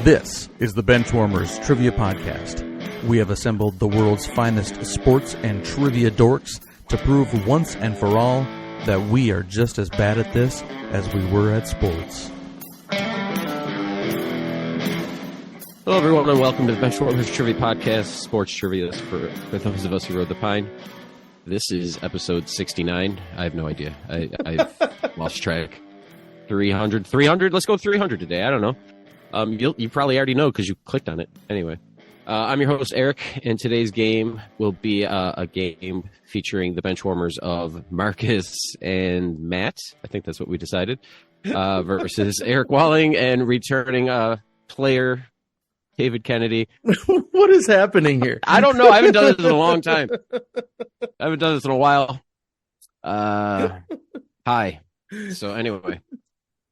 This is the Benchwarmers Trivia Podcast. We have assembled the world's finest sports and trivia dorks to prove once and for all that we are just as bad at this as we were at sports. Hello, everyone, and welcome to the Benchwarmers Trivia Podcast, sports trivia for those of us who rode the pine. This is episode 69. I have no idea. I've lost track. 300? Let's go 300 today. I don't know. You probably already know because you clicked on it. Anyway, I'm your host, Eric, and today's game will be a game featuring the Benchwarmers of Marcus and Matt. I think that's what we decided. Versus Eric Walling and returning player David Kennedy. What is happening here? I don't know. I haven't done this in a long time. I haven't done this in a while. Hi. So anyway,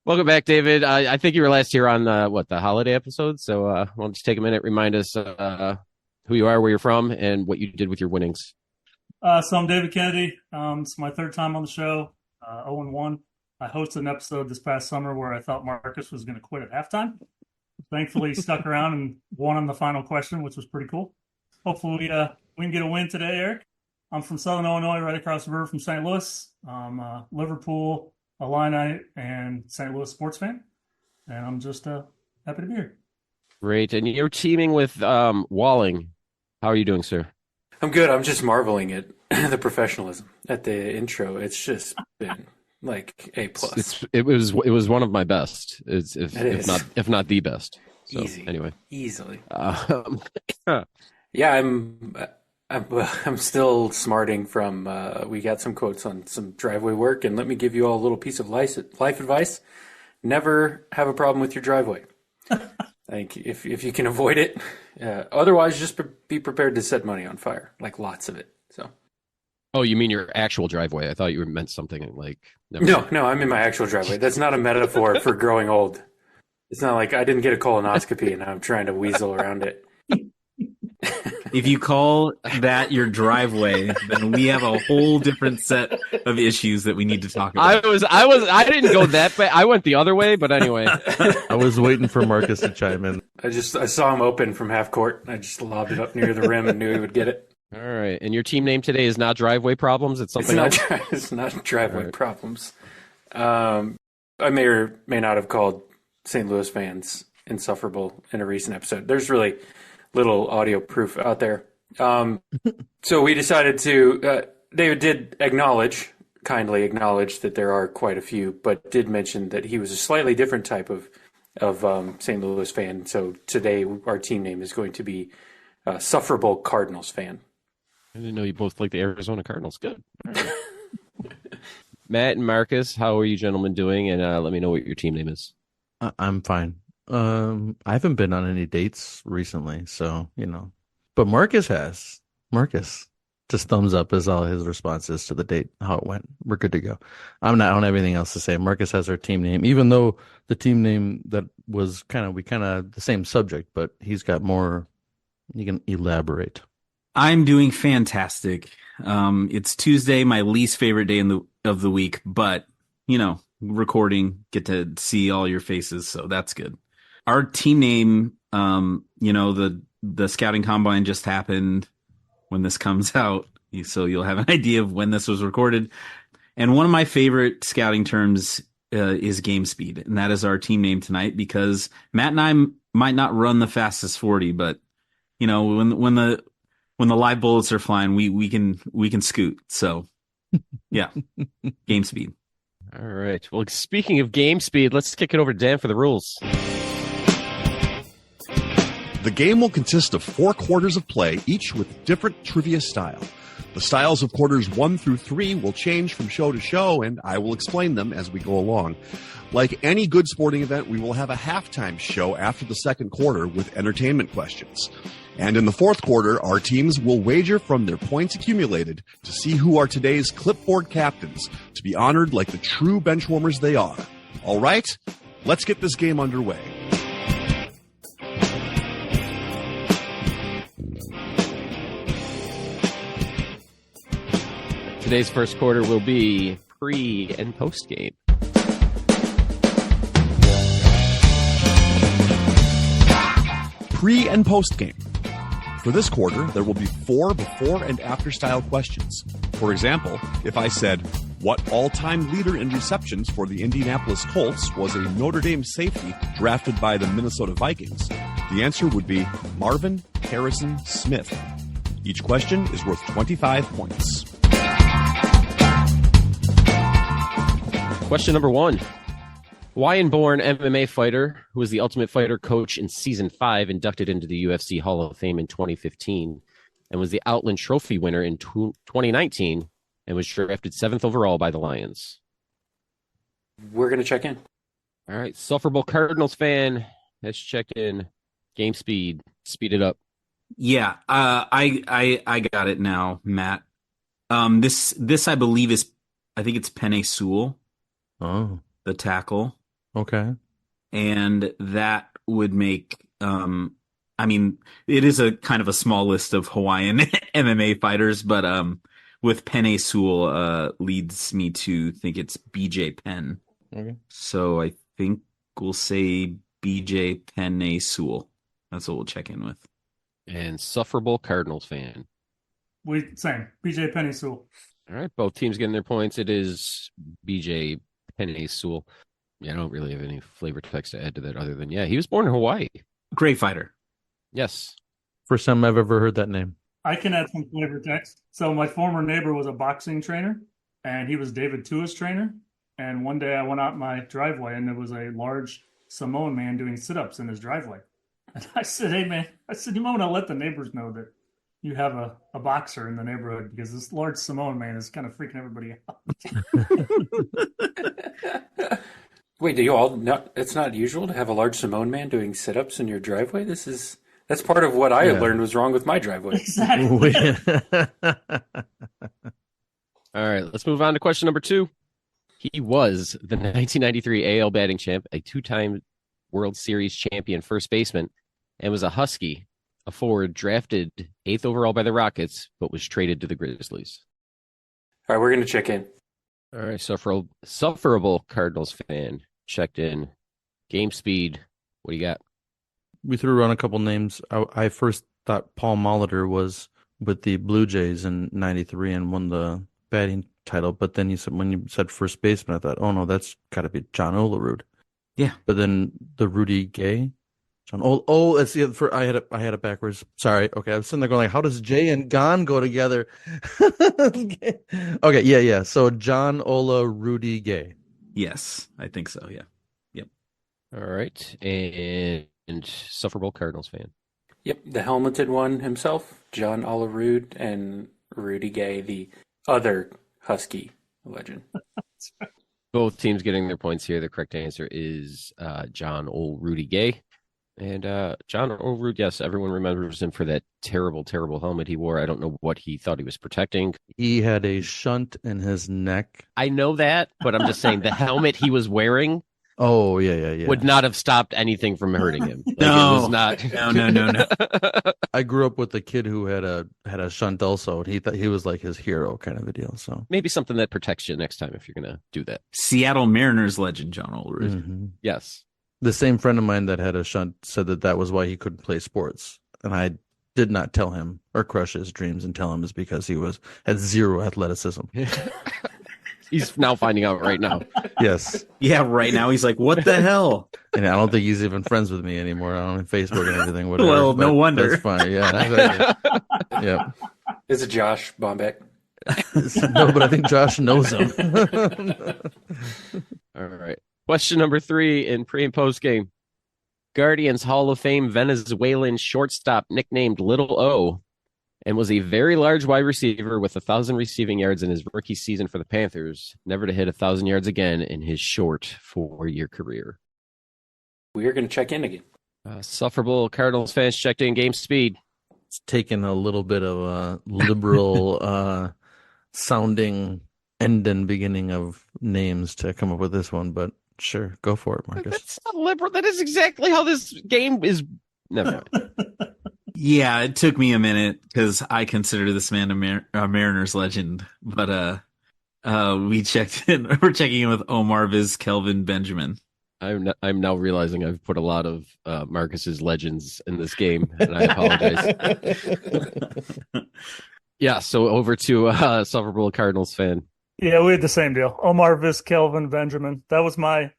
welcome back, David. I think you were last here on the holiday episode. So why don't you take a minute, remind us who you are, where you're from, and what you did with your winnings. So I'm David Kennedy. It's my third time on the show, 0-1. I hosted an episode this past summer where I thought Marcus was going to quit at halftime. Thankfully, he stuck around and won on the final question, which was pretty cool. Hopefully, we can get a win today, Eric. I'm from Southern Illinois, right across the river from St. Louis. I'm a Liverpool, Illini, and St. Louis sports fan, and I'm just happy to be here. Great. And you're teaming with Walling. How are you doing, sir? I'm good. I'm just marveling at the professionalism at the intro. It's just been like A+. It was one of my best. If not the best. So, Easy. Anyway, easily. Yeah, I'm still smarting from. We got some quotes on some driveway work, and let me give you all a little piece of life advice: never have a problem with your driveway. Like if you can avoid it, otherwise just be prepared to set money on fire, like lots of it. So. Oh, you mean your actual driveway? I thought you meant something like... No, I'm in my actual driveway. That's not a metaphor for growing old. It's not like I didn't get a colonoscopy and I'm trying to weasel around it. If you call that your driveway, then we have a whole different set of issues that we need to talk about. I didn't go that way. I went the other way, but anyway. I was waiting for Marcus to chime in. I saw him open from half court. I just lobbed it up near the rim and knew he would get it. All right. And your team name today is not Driveway Problems? It's something else? It's not Driveway Problems. I may or may not have called St. Louis fans insufferable in a recent episode. There's really little audio proof out there. So we decided to... David did kindly acknowledge that there are quite a few, but did mention that he was a slightly different type of St. Louis fan. So today our team name is going to be Sufferable Cardinals fan. I didn't know you both like the Arizona Cardinals. Good. Right. Matt and Marcus, how are you gentlemen doing? And let me know what your team name is. I'm fine. I haven't been on any dates recently, so, But Marcus has. Marcus just thumbs up is all his responses to the date, how it went. We're good to go. I don't have anything else to say. Marcus has our team name, even though the team name that was kind of the same subject, but he's got more. You can elaborate. I'm doing fantastic. It's Tuesday, my least favorite day of the week, but recording, get to see all your faces, so that's good. Our team name, the scouting combine just happened when this comes out, so you'll have an idea of when this was recorded. And one of my favorite scouting terms is game speed, and that is our team name tonight because Matt and I might not run the fastest 40, but when the live bullets are flying, we can scoot. So, yeah, game speed. All right. Well, speaking of game speed, let's kick it over to Dan for the rules. The game will consist of 4 quarters of play, each with different trivia style. The styles of quarters 1 through 3 will change from show to show, and I will explain them as we go along. Like any good sporting event, we will have a halftime show after the second quarter with entertainment questions. And in the fourth quarter, our teams will wager from their points accumulated to see who are today's clipboard captains, to be honored like the true benchwarmers they are. All right, let's get this game underway. Today's first quarter will be pre- and post-game. pre and post game. For this quarter, there will be 4 before and after style questions. For example, if I said, what all-time leader in receptions for the Indianapolis Colts was a Notre Dame safety drafted by the Minnesota Vikings? The answer would be Marvin Harrison Smith. Each question is worth 25 points. Question number 1. Hawaiian-born MMA fighter who was the Ultimate Fighter coach in Season 5, inducted into the UFC Hall of Fame in 2015, and was the Outland Trophy winner in 2019, and was drafted 7th overall by the Lions. We're going to check in. All right, Sufferable Cardinals fan has checked in. Game speed. Speed it up. Yeah, I got it now, Matt. This I believe is, I think it's Penei Sewell, the tackle. Okay. And that would make, I mean, it is a kind of a small list of Hawaiian MMA fighters, but with Penei Sewell leads me to think it's BJ Penn. Okay. So I think we'll say BJ Penei Sewell. That's what we'll check in with. And Sufferable Cardinals fan. Same. BJ Penny Sewell. All right, both teams getting their points. It is BJ Penei Sewell. Yeah, I don't really have any flavor text to add to that other than, yeah, he was born in Hawaii. Great fighter. Yes. First time I've ever heard that name. I can add some flavor text. So my former neighbor was a boxing trainer, and he was David Tua's trainer. And one day I went out my driveway, and there was a large Samoan man doing sit-ups in his driveway. And I said, hey, man, you might want to let the neighbors know that you have a boxer in the neighborhood, because this large Samoan man is kind of freaking everybody out. Wait, do you all not? It's not usual to have a large Samoan man doing sit-ups in your driveway. That's part of what I learned was wrong with my driveway. Exactly. All right, let's move on to question number 2. He was the 1993 AL batting champ, a 2-time World Series champion first baseman, and was a Husky, a forward drafted 8th overall by the Rockets, but was traded to the Grizzlies. All right, we're going to check in. All right, sufferable Cardinals fan checked in. Game speed. What do you got? We threw around a couple names. I first thought Paul Molitor was with the Blue Jays in '93 and won the batting title. But then when you said first baseman, I thought, oh no, that's got to be John Olerud. Yeah. But then the Rudy Gay, that's the other. I had it backwards. Sorry. Okay, I was sitting there going like, how does Jay and Gon go together? Okay, yeah. So John Ola Rudy Gay. Yes, I think so. Yeah. Yep. All right, and sufferable Cardinals fan. Yep, the helmeted one himself, John Olerud, and Rudy Gay, the other Husky legend. Both teams getting their points here. The correct answer is John Rudy Gay. And John Olerud, yes, everyone remembers him for that terrible, terrible helmet he wore. I don't know what he thought he was protecting. He had a shunt in his neck. I know that, but I'm just saying the helmet he was wearing. Oh, yeah. Would not have stopped anything from hurting him. Like, No. It was not. No. I grew up with a kid who had a shunt also, and he thought he was like his hero kind of a deal. So Maybe something that protects you next time if you're going to do that. Seattle Mariners legend John Olerud. Mm-hmm. Yes. The same friend of mine that had a shunt said that was why he couldn't play sports, and I did not tell him or crush his dreams and tell him is because he had zero athleticism. He's now finding out right now. Yes. Yeah, right now he's like, what the hell? And I don't think he's even friends with me anymore. I don't know, Facebook and everything. Whatever. Well, no wonder. That's fine. Yeah. Exactly. Yeah. Is it Josh Bombeck? No, but I think Josh knows him. All right. Question number 3 in pre and post game. Guardians Hall of Fame Venezuelan shortstop nicknamed Little O, and was a very large wide receiver with 1,000 receiving yards in his rookie season for the Panthers, never to hit 1,000 yards again in his short 4-year career. We are going to check in again. Sufferable Cardinals fans checked in. Game speed. It's taken a little bit of a liberal sounding end and beginning of names to come up with this one, but sure, go for it, Marcus. That's not liberal. That is exactly how this game is. Never mind. Yeah, it took me a minute because I consider this man a Mariners legend, but we checked in. We're checking in with Omar Viz Kelvin Benjamin. I'm now realizing I've put a lot of Marcus's legends in this game, and I apologize. Yeah, so over to Suffer Bowl Cardinals fan. Yeah, we had the same deal. Omar, Viz, Kelvin, Benjamin. That was my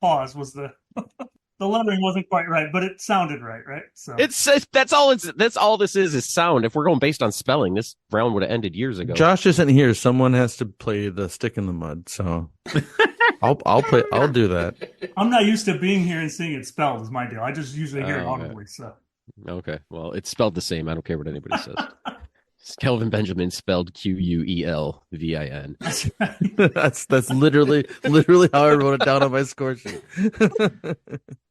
pause. Was the lettering wasn't quite right, but it sounded right? So that's all this is sound. If we're going based on spelling, this round would have ended years ago. Josh isn't here. Someone has to play the stick in the mud. So I'll do that. I'm not used to being here and seeing it spelled. Is my deal. I just usually hear it audibly. So okay, well, it's spelled the same. I don't care what anybody says. Kelvin Benjamin spelled Quelvin. that's right. That's literally how I wrote it down on my score sheet.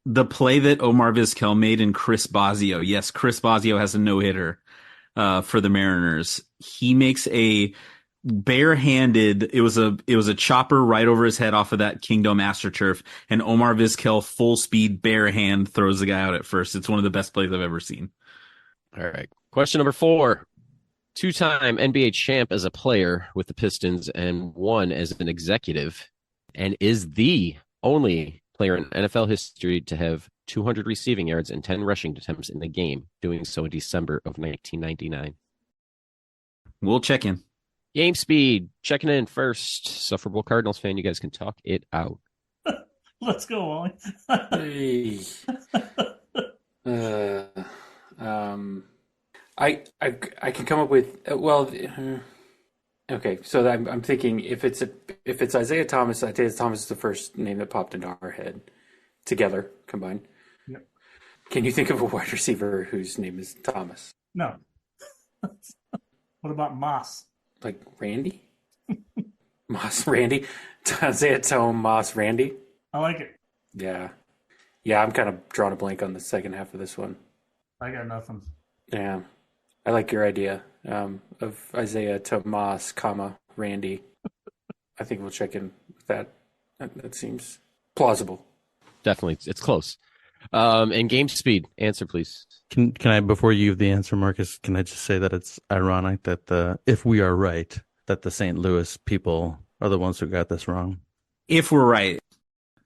The play that Omar Vizquel made in Chris Bosio. Yes, Chris Bosio has a no-hitter for the Mariners. He makes a barehanded. It was a chopper right over his head off of that Kingdom AstroTurf, and Omar Vizquel full speed bare hand throws the guy out at first. It's one of the best plays I've ever seen. All right, question number 4. Two-time NBA champ as a player with the Pistons and one as an executive, and is the only player in NFL history to have 200 receiving yards and 10 rushing attempts in a game, doing so in December of 1999. We'll check in. Game speed, checking in first. Suffer Bowl Cardinals fan, you guys can talk it out. Let's go, Wally. Hey. I can come up with okay. So I'm thinking if it's Isaiah Thomas is the first name that popped into our head together combined. Yep. Can you think of a wide receiver whose name is Thomas? No. What about Moss? Like Randy? Moss Randy? Isaiah Thomas Randy? I like it. Yeah. I'm kind of drawing a blank on the second half of this one. I got nothing. Yeah. I like your idea of Isaiah Thomas, Randy. I think we'll check in with that. That seems plausible. Definitely, it's close. And game speed, answer please. Can I, before you give the answer, Marcus, can I just say that it's ironic that if we are right, that the St. Louis people are the ones who got this wrong? If we're right.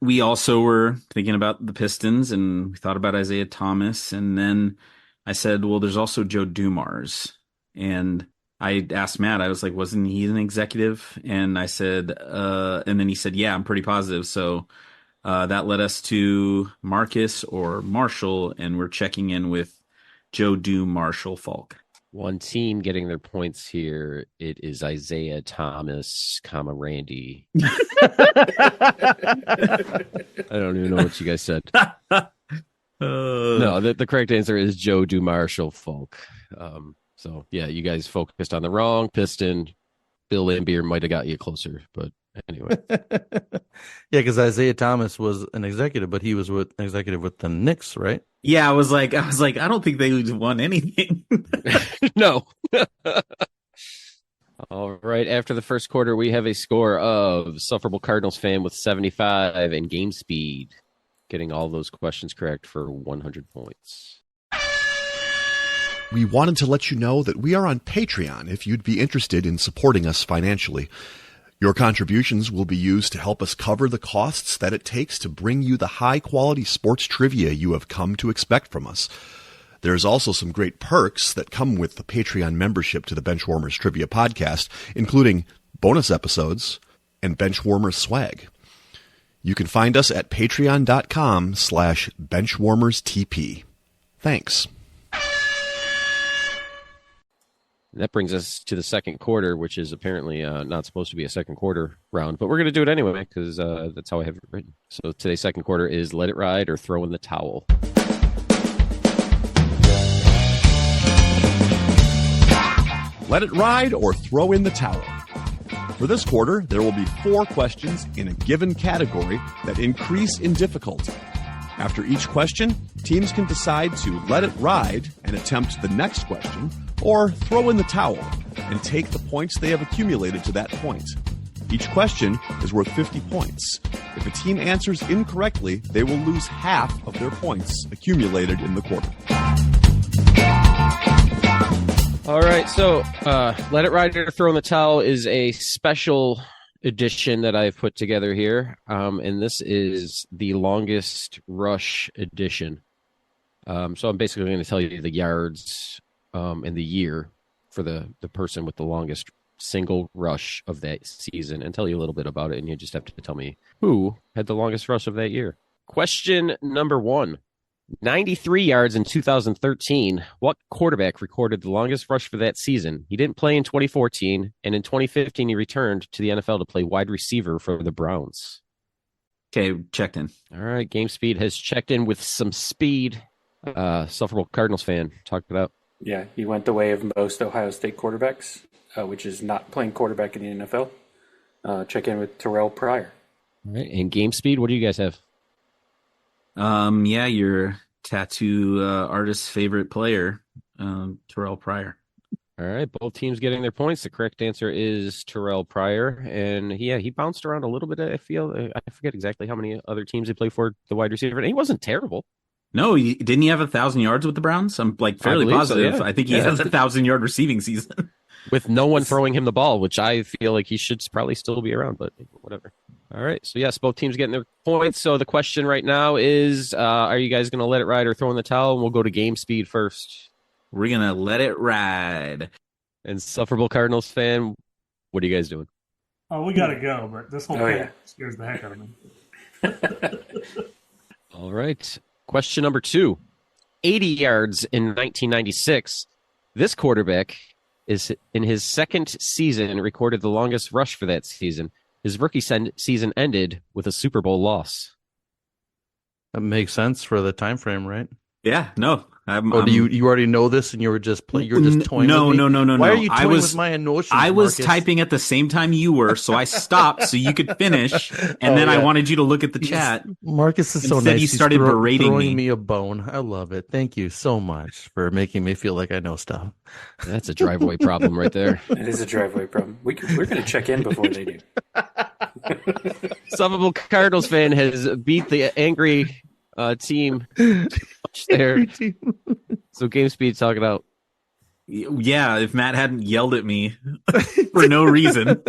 We also were thinking about the Pistons, and we thought about Isaiah Thomas, and then I said, well, there's also Joe Dumars. And I asked Matt, I was like, wasn't he an executive? And I said, and then he said, yeah, I'm pretty positive. So that led us to Marcus or Marshall, and we're checking in with Joe Marshall Falk. One team getting their points here. It is Isaiah Thomas, Randy. I don't even know what you guys said. No, the correct answer is Joe Marshall Falk. So yeah, you guys focused on the wrong Piston. Bill Laimbeer might have got you closer, but anyway. Yeah, because Isaiah Thomas was an executive, but he was an executive with the Knicks, right? Yeah, I was like, I don't think they won anything. No. All right. After the first quarter, we have a score of Suffer Bowl Cardinals fan with 75 and game speed, getting all those questions correct for 100 points. We wanted to let you know that we are on Patreon if you'd be interested in supporting us financially. Your contributions will be used to help us cover the costs that it takes to bring you the high-quality sports trivia you have come to expect from us. There's also some great perks that come with the Patreon membership to the Benchwarmers Trivia Podcast, including bonus episodes and Benchwarmers swag. You can find us at patreon.com/benchwarmerstp. Thanks. That brings us to the second quarter, which is apparently not supposed to be a second quarter round, but we're going to do it anyway because that's how I have it written. So today's second quarter is Let It Ride or Throw in the Towel. Let it ride or throw in the towel. For this quarter, there will be 4 questions in a given category that increase in difficulty. After each question, teams can decide to let it ride and attempt the next question, or throw in the towel and take the points they have accumulated to that point. Each question is worth 50 points. If a team answers incorrectly, they will lose half of their points accumulated in the quarter. All right, so Let It Ride or Throw in the Towel is a special edition that I've put together here, and this is the longest rush edition. So I'm basically going to tell you the yards and the year for the person with the longest single rush of that season, and tell you a little bit about it, and you just have to tell me who had the longest rush of that year. Question number 1. 93 yards in 2013. What quarterback recorded the longest rush for that season? He didn't play in 2014, and in 2015 he returned to the NFL to play wide receiver for the Browns. Okay, checked in. All right, Game Speed has checked in with some speed. Sufferable Cardinals fan, talk it out. Yeah, he went the way of most Ohio State quarterbacks, which is not playing quarterback in the NFL. Check in with Terrell Pryor. All right, and Game Speed, what do you guys have? Yeah, your tattoo artist's favorite player, Terrell Pryor. All right, both teams getting their points. The correct answer is Terrell Pryor, and he bounced around a little bit. I feel I forget exactly how many other teams he played for, the wide receiver, and he wasn't terrible. No, didn't he have 1,000 yards with the Browns? I'm like fairly positive. So, yeah. I think he has a 1,000-yard receiving season with no one throwing him the ball, which I feel like he should probably still be around, but whatever. All right, so yes, both teams getting their points. So the question right now is, are you guys going to let it ride or throw in the towel? And we'll go to Game Speed first. We're going to let it ride. And Sufferable Cardinals fan, what are you guys doing? Oh, we got to go, but this whole thing scares the heck out of me. All right, question number 2. 80 yards in 1996. This quarterback is in his second season recorded the longest rush for that season. His rookie season ended with a Super Bowl loss. That makes sense for the time frame, right? Yeah, no. Do you already know this and you were just toying with me? No. Why are you toying with my notions, I was Marcus? typing at the same time you were, so I stopped so you could finish, and then I wanted you to look at the chat. Marcus is so Instead, nice. you started throwing me a bone. I love it. Thank you so much for making me feel like I know stuff. That's a driveway problem right there. It is a driveway problem. We're going to check in before they do. Sufferable Cardinals fan has beat the angry team there. So Game Speed, talk it out. Yeah, if Matt hadn't yelled at me for no reason,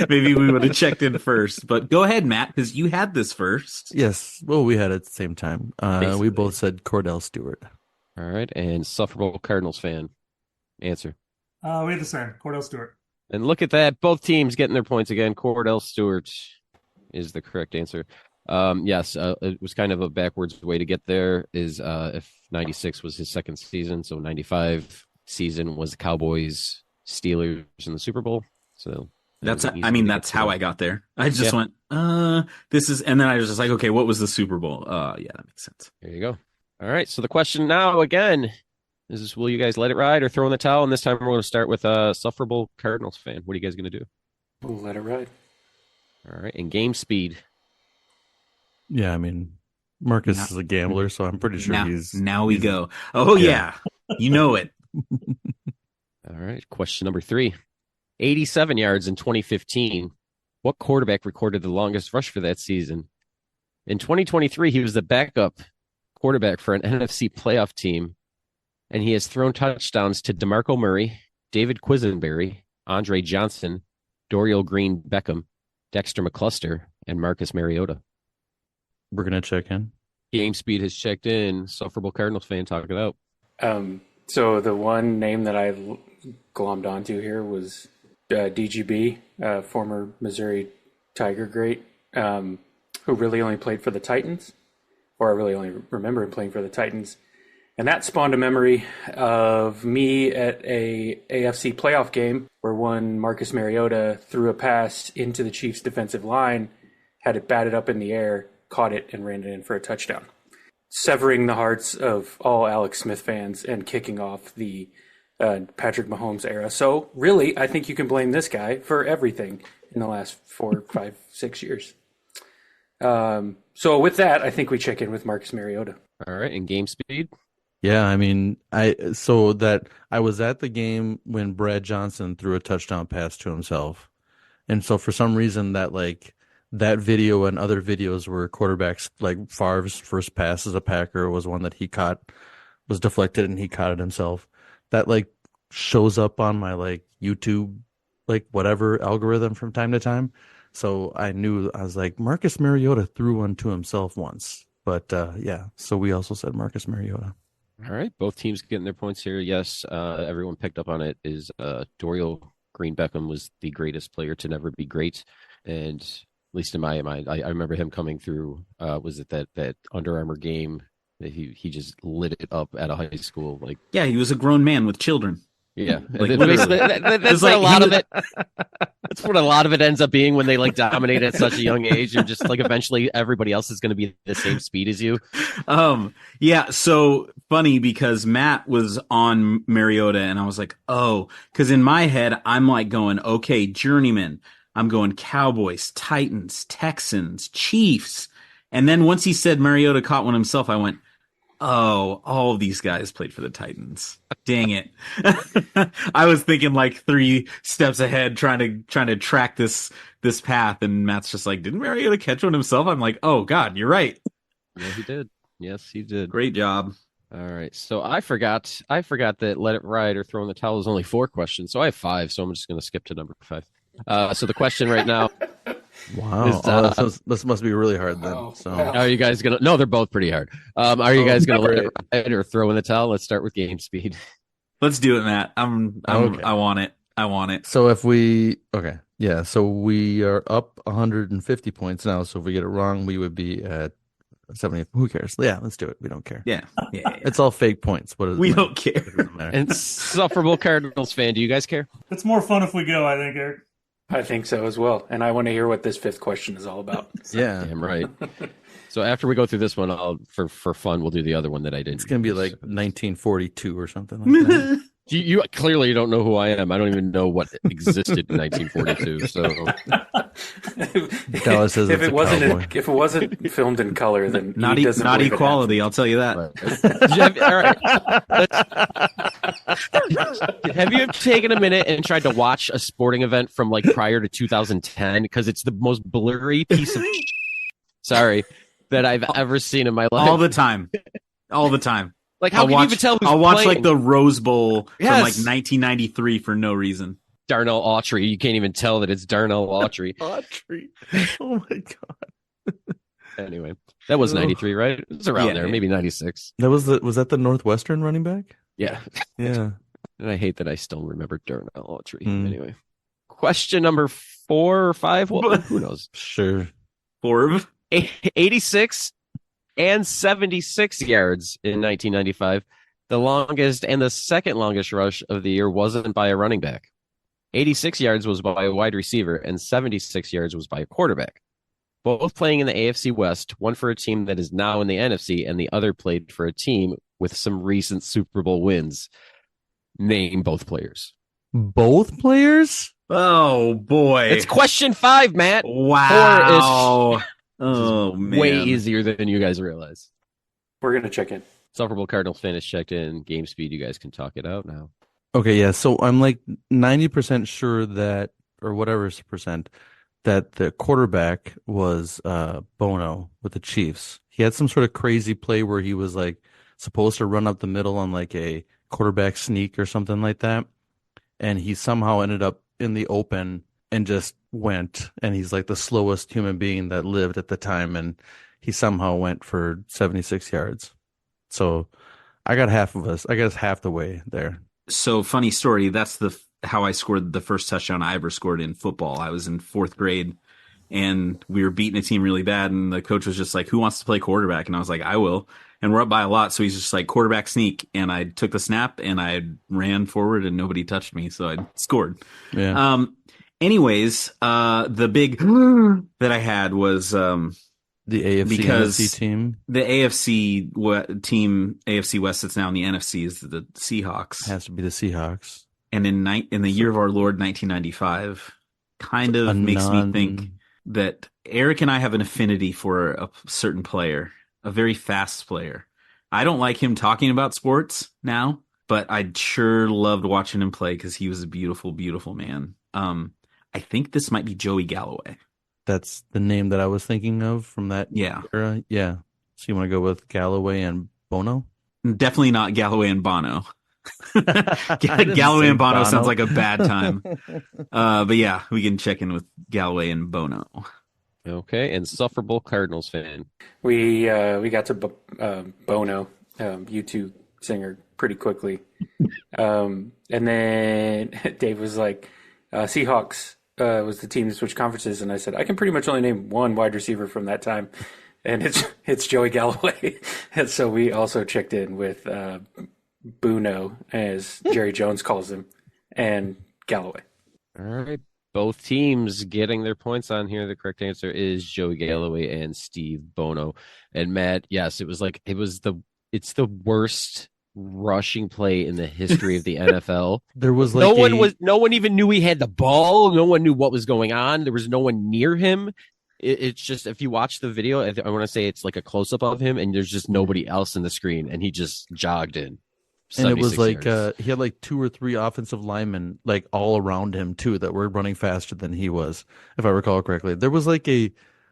maybe we would have checked in first. But go ahead, Matt, because you had this first. Yes. Well, we had it at the same time. We both said Cordell Stewart. All right. And Sufferable Cardinals fan, answer. We had the same. Cordell Stewart. And look at that. Both teams getting their points again. Cordell Stewart is the correct answer. Yes, it was kind of a backwards way to get there is if 96 was his second season, so 95 season was the Cowboys Steelers in the Super Bowl. So that's how I got there. I just went, this is, and then I was just like, okay, what was the Super Bowl? Yeah, that makes sense. There you go. All right. So the question now again is, will you guys let it ride or throw in the towel? And this time we're going to start with a Sufferable Cardinals fan. What are you guys going to do? We'll let it ride. All right. And Game Speed. Yeah, I mean, Marcus is a gambler, so I'm pretty sure Now we go. Oh, yeah. You know it. All right. Question number 3. 87 yards in 2015. What quarterback recorded the longest rush for that season? In 2023, he was the backup quarterback for an NFC playoff team, and he has thrown touchdowns to DeMarco Murray, David Quisenberry, Andre Johnson, Dorial Green Beckham, Dexter McCluster, and Marcus Mariota. We're going to check in. Game Speed has checked in. Sufferable Cardinals fan, talk it out. So the one name that I glommed onto here was DGB, former Missouri Tiger great, who really only played for the Titans, or I really only remember him playing for the Titans. And that spawned a memory of me at a AFC playoff game where one Marcus Mariota threw a pass into the Chiefs' defensive line, had it batted up in the air, caught it, and ran it in for a touchdown, severing the hearts of all Alex Smith fans and kicking off the Patrick Mahomes era. So really, I think you can blame this guy for everything in the last 4, 5, 6 years. So with that, I think we check in with Marcus Mariota. All right, and Game Speed. Yeah, I mean, I was at the game when Brad Johnson threw a touchdown pass to himself. And so for some reason that video and other videos where quarterbacks like Favre's first pass as a Packer was one that he caught, was deflected and he caught it himself. That shows up on my YouTube like whatever algorithm from time to time. So I was like, Marcus Mariota threw one to himself once. But yeah, so we also said Marcus Mariota. All right, both teams getting their points here. Yes, everyone picked up on it. Is Dorial Green Beckham was the greatest player to never be great, and at least in my mind, I remember him coming through. Was it that Under Armour game that he just lit it up at a high school? Like, Yeah, he was a grown man with children. yeah, Like, basically, that's what like a lot of it. That's what a lot of it ends up being when they like dominate at such a young age. You're just like eventually everybody else is going to be the same speed as you. Yeah, so funny because Matt was on Mariota and I was like, oh, because in my head, I'm like going, okay, journeyman. I'm going Cowboys, Titans, Texans, Chiefs. And then once he said Mariota caught one himself, I went, oh, all of these guys played for the Titans. Dang it. I was thinking like 3 steps ahead trying to track this path, and Matt's just like, didn't Mariota catch one himself? I'm like, oh God, you're right. Yeah, he did. Yes, he did. Great job. All right. So I forgot that Let It Ride or Throw in the Towel is only 4 questions. So I have 5, so I'm just going to skip to number 5. So the question right now. Wow. This must be really hard then. So Are you guys going to? No, they're both pretty hard. Are you guys going to let it ride or throw in the towel? Let's start with game speed. Let's do it, Matt. Okay. I want it. I want it. So yeah, so we are up 150 points now. So if we get it wrong, we would be at 70. Who cares? Yeah, let's do it. We don't care. Yeah. It's all fake points. What is We don't care. It doesn't matter. And insufferable Cardinals fan, do you guys care? It's more fun if we go, I think, Eric. I think so as well. And I want to hear what this 5th question is all about. Yeah. Damn right. So after we go through this one, for fun, we'll do the other one that I didn't. It's gonna be like 1942 or something like that. You clearly don't know who I am. I don't even know what existed in 1942. So Dallas says if it's it a wasn't cowboy. if it wasn't filmed in color, then Not he doesn't believe it equality, I'll tell you that. All right. Have you taken a minute and tried to watch a sporting event from like prior to 2010? Because it's the most blurry piece of sorry that I've ever seen in my life. All the time. Like how can you even tell who's I'll watch playing? like the Rose Bowl from Yes. like 1993 for no reason. Darnell Autry. You can't even tell that it's Darnell Autry. Autry. Oh my god. Anyway, that was 93, right? It was around there, maybe 96. Was that the Northwestern running back? Yeah. Yeah. And I hate that I still remember Darnell Autry. Hmm. Anyway, question number 4 or 5. Well, who knows? Sure. Orv. 86 and 76 yards in 1995. The longest and the second longest rush of the year wasn't by a running back. 86 yards was by a wide receiver, and 76 yards was by a quarterback. Both playing in the AFC West, one for a team that is now in the NFC, and the other played for a team with some recent Super Bowl wins. Name both players. Both players? Oh boy. It's question 5, Matt. Wow. Oh man. Way easier than you guys realize. We're gonna check in. Insufferable Cardinals fan is checked in. Game speed, you guys can talk it out now. Okay, yeah. So I'm like 90% sure that, or whatever percent, that the quarterback was Bono with the Chiefs. He had some sort of crazy play where he was like supposed to run up the middle on like a quarterback sneak or something like that. And he somehow ended up in the open and just went. And he's like the slowest human being that lived at the time. And he somehow went for 76 yards. So I got half of us. I got us half the way there. So funny story. That's how I scored the first touchdown I ever scored in football. I was in 4th grade and we were beating a team really bad. And the coach was just like, who wants to play quarterback? And I was like, I will. And we're up by a lot. So he's just like, quarterback sneak. And I took the snap and I ran forward and nobody touched me. So I scored. Yeah. Anyways, the big that I had was, the AFC because NFC team the team AFC West that's now in the NFC is the Seahawks. has to be the Seahawks. And in the year of our Lord 1995, kind of makes me think that Eric and I have an affinity for a certain player, a very fast player. I don't like him talking about sports now, but I sure loved watching him play because he was a beautiful, beautiful man. I think this might be Joey Galloway. That's the name that I was thinking of from that era. Yeah. So you want to go with Galloway and Bono? Definitely not Galloway and Bono. I didn't Galloway say and Bono Bono. sounds like a bad time. But yeah, we can check in with Galloway and Bono. Okay, and Sufferable Cardinals fan. We got to Bono, U2 singer, pretty quickly, and then Dave was like, Seahawks was the team to switch conferences, and I said I can pretty much only name one wide receiver from that time, and it's Joey Galloway. And so we also checked in with Buno, as Jerry Jones calls him, and Galloway. All right. Both teams getting their points on here. The correct answer is Joey Galloway and Steve Bono. And Matt, yes, it's the worst rushing play in the history of the NFL. There was like no one even knew he had the ball. No one knew what was going on. There was no one near him. It's just, if you watch the video, I want to say it's like a close up of him, and there's just nobody else in the screen, and he just jogged in. And it was like yards. he had like 2 or 3 offensive linemen like all around him too that were running faster than he was, if I recall correctly. There was like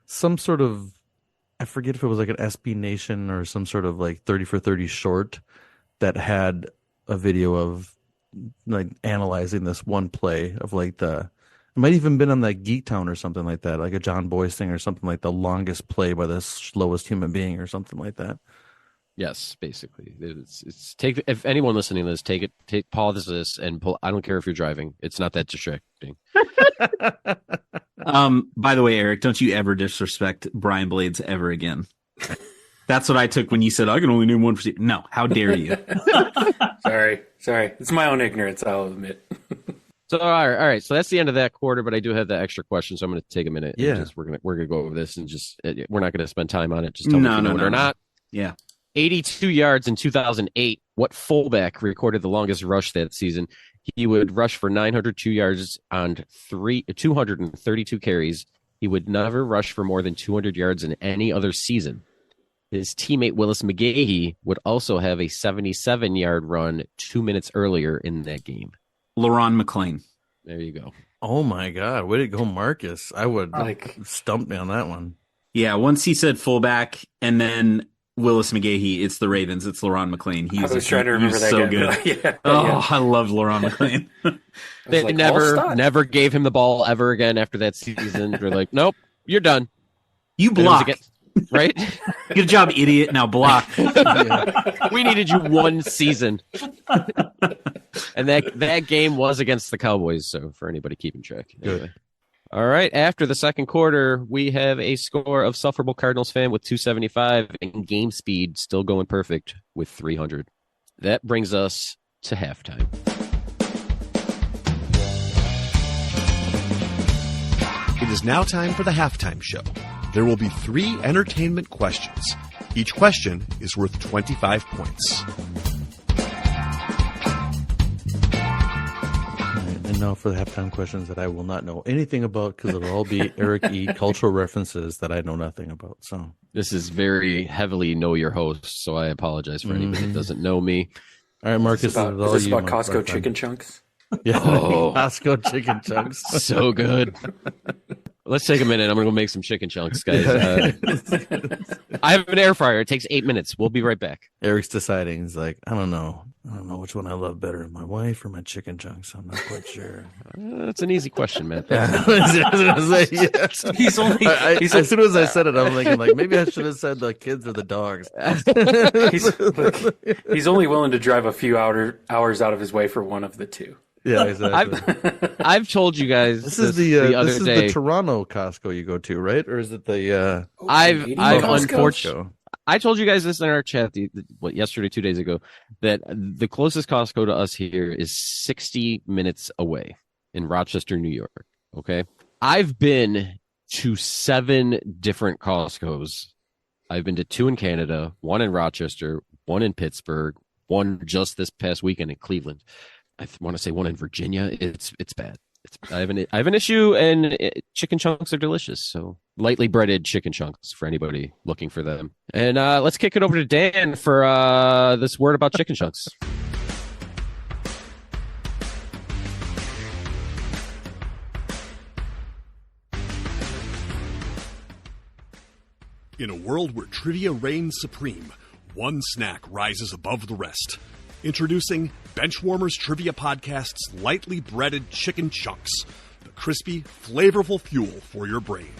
some sort of, I forget if it was like an SB Nation or some sort of like 30 for 30 short that had a video of like analyzing this one play of like it might even been on that Geek Town or something like that, like a John Boyce thing or something, like the longest play by the slowest human being or something like that. Yes, basically. It's take, if anyone listening to this, pause this and pull. I don't care if you're driving. It's not that distracting. By the way, Eric, don't you ever disrespect Brian Blades ever again. That's what I took when you said I can only name one for. No, how dare you? Sorry. It's my own ignorance, I'll admit. So all right. So that's the end of that quarter, but I do have the extra question, so I'm going to take a minute. Yeah, and we're gonna go over this and just we're not going to spend time on it. Just tell me if you know it or not. Yeah. 82 yards in 2008. What fullback recorded the longest rush that season? He would rush for 902 yards on 232 carries. He would never rush for more than 200 yards in any other season. His teammate Willis McGahee would also have a 77-yard run 2 minutes earlier in that game. LaRon McClain. There you go. Oh my God, way to go, Marcus! I would Like, stumped me on that one. Yeah, once he said fullback, and then Willis McGahee, it's the Ravens. It's LaRon McClain. I was trying to remember that so guy. good. Yeah. I loved LaRon McClain. They like, never gave him the ball ever again after that season. They're like, nope, you're done. You block. Right? Good job, idiot. Now block. We needed you one season. And that game was against the Cowboys, so for anybody keeping track. Anyway. All right, after the second quarter, we have a score of Sufferable Cardinals fan with 275 and game speed still going perfect with 300. That brings us to halftime. It is now time for the halftime show. There will be 3 entertainment questions. Each question is worth 25 points. And now for the halftime questions that I will not know anything about because it'll all be Eric E. cultural references that I know nothing about. So this is very heavily know your host, so I apologize for anybody that doesn't know me. All right, Marcus. Is this about Costco chicken chunks? Yeah, Oh. Costco chicken chunks. So good. Let's take a minute. I'm going to go make some chicken chunks, guys. I have an air fryer. It takes 8 minutes. We'll be right back. Eric's deciding. He's like, I don't know which one I love better, my wife or my chicken chunks. I'm not quite sure. That's an easy question, man. He's only. As soon as I said it, I'm thinking like maybe I should have said the kids or the dogs. He's only willing to drive a few hours out of his way for one of the two. Yeah, exactly. I've told you guys this is the other this is day. the Toronto Costco you go to, right? Or is it the I've Costco? unfortunately. I told you guys this in our chat yesterday, 2 days ago, that the closest Costco to us here is 60 minutes away in Rochester, New York. Okay. I've been to 7 different Costcos. I've been to 2 in Canada, 1 in Rochester, 1 in Pittsburgh, 1 just this past weekend in Cleveland. I want to say 1 in Virginia. It's bad. I have an issue, and chicken chunks are delicious. So lightly breaded chicken chunks for anybody looking for them. And let's kick it over to Dan for this word about chicken chunks. In a world where trivia reigns supreme, one snack rises above the rest. Introducing Benchwarmers Trivia Podcast's lightly breaded chicken chunks, the crispy, flavorful fuel for your brain.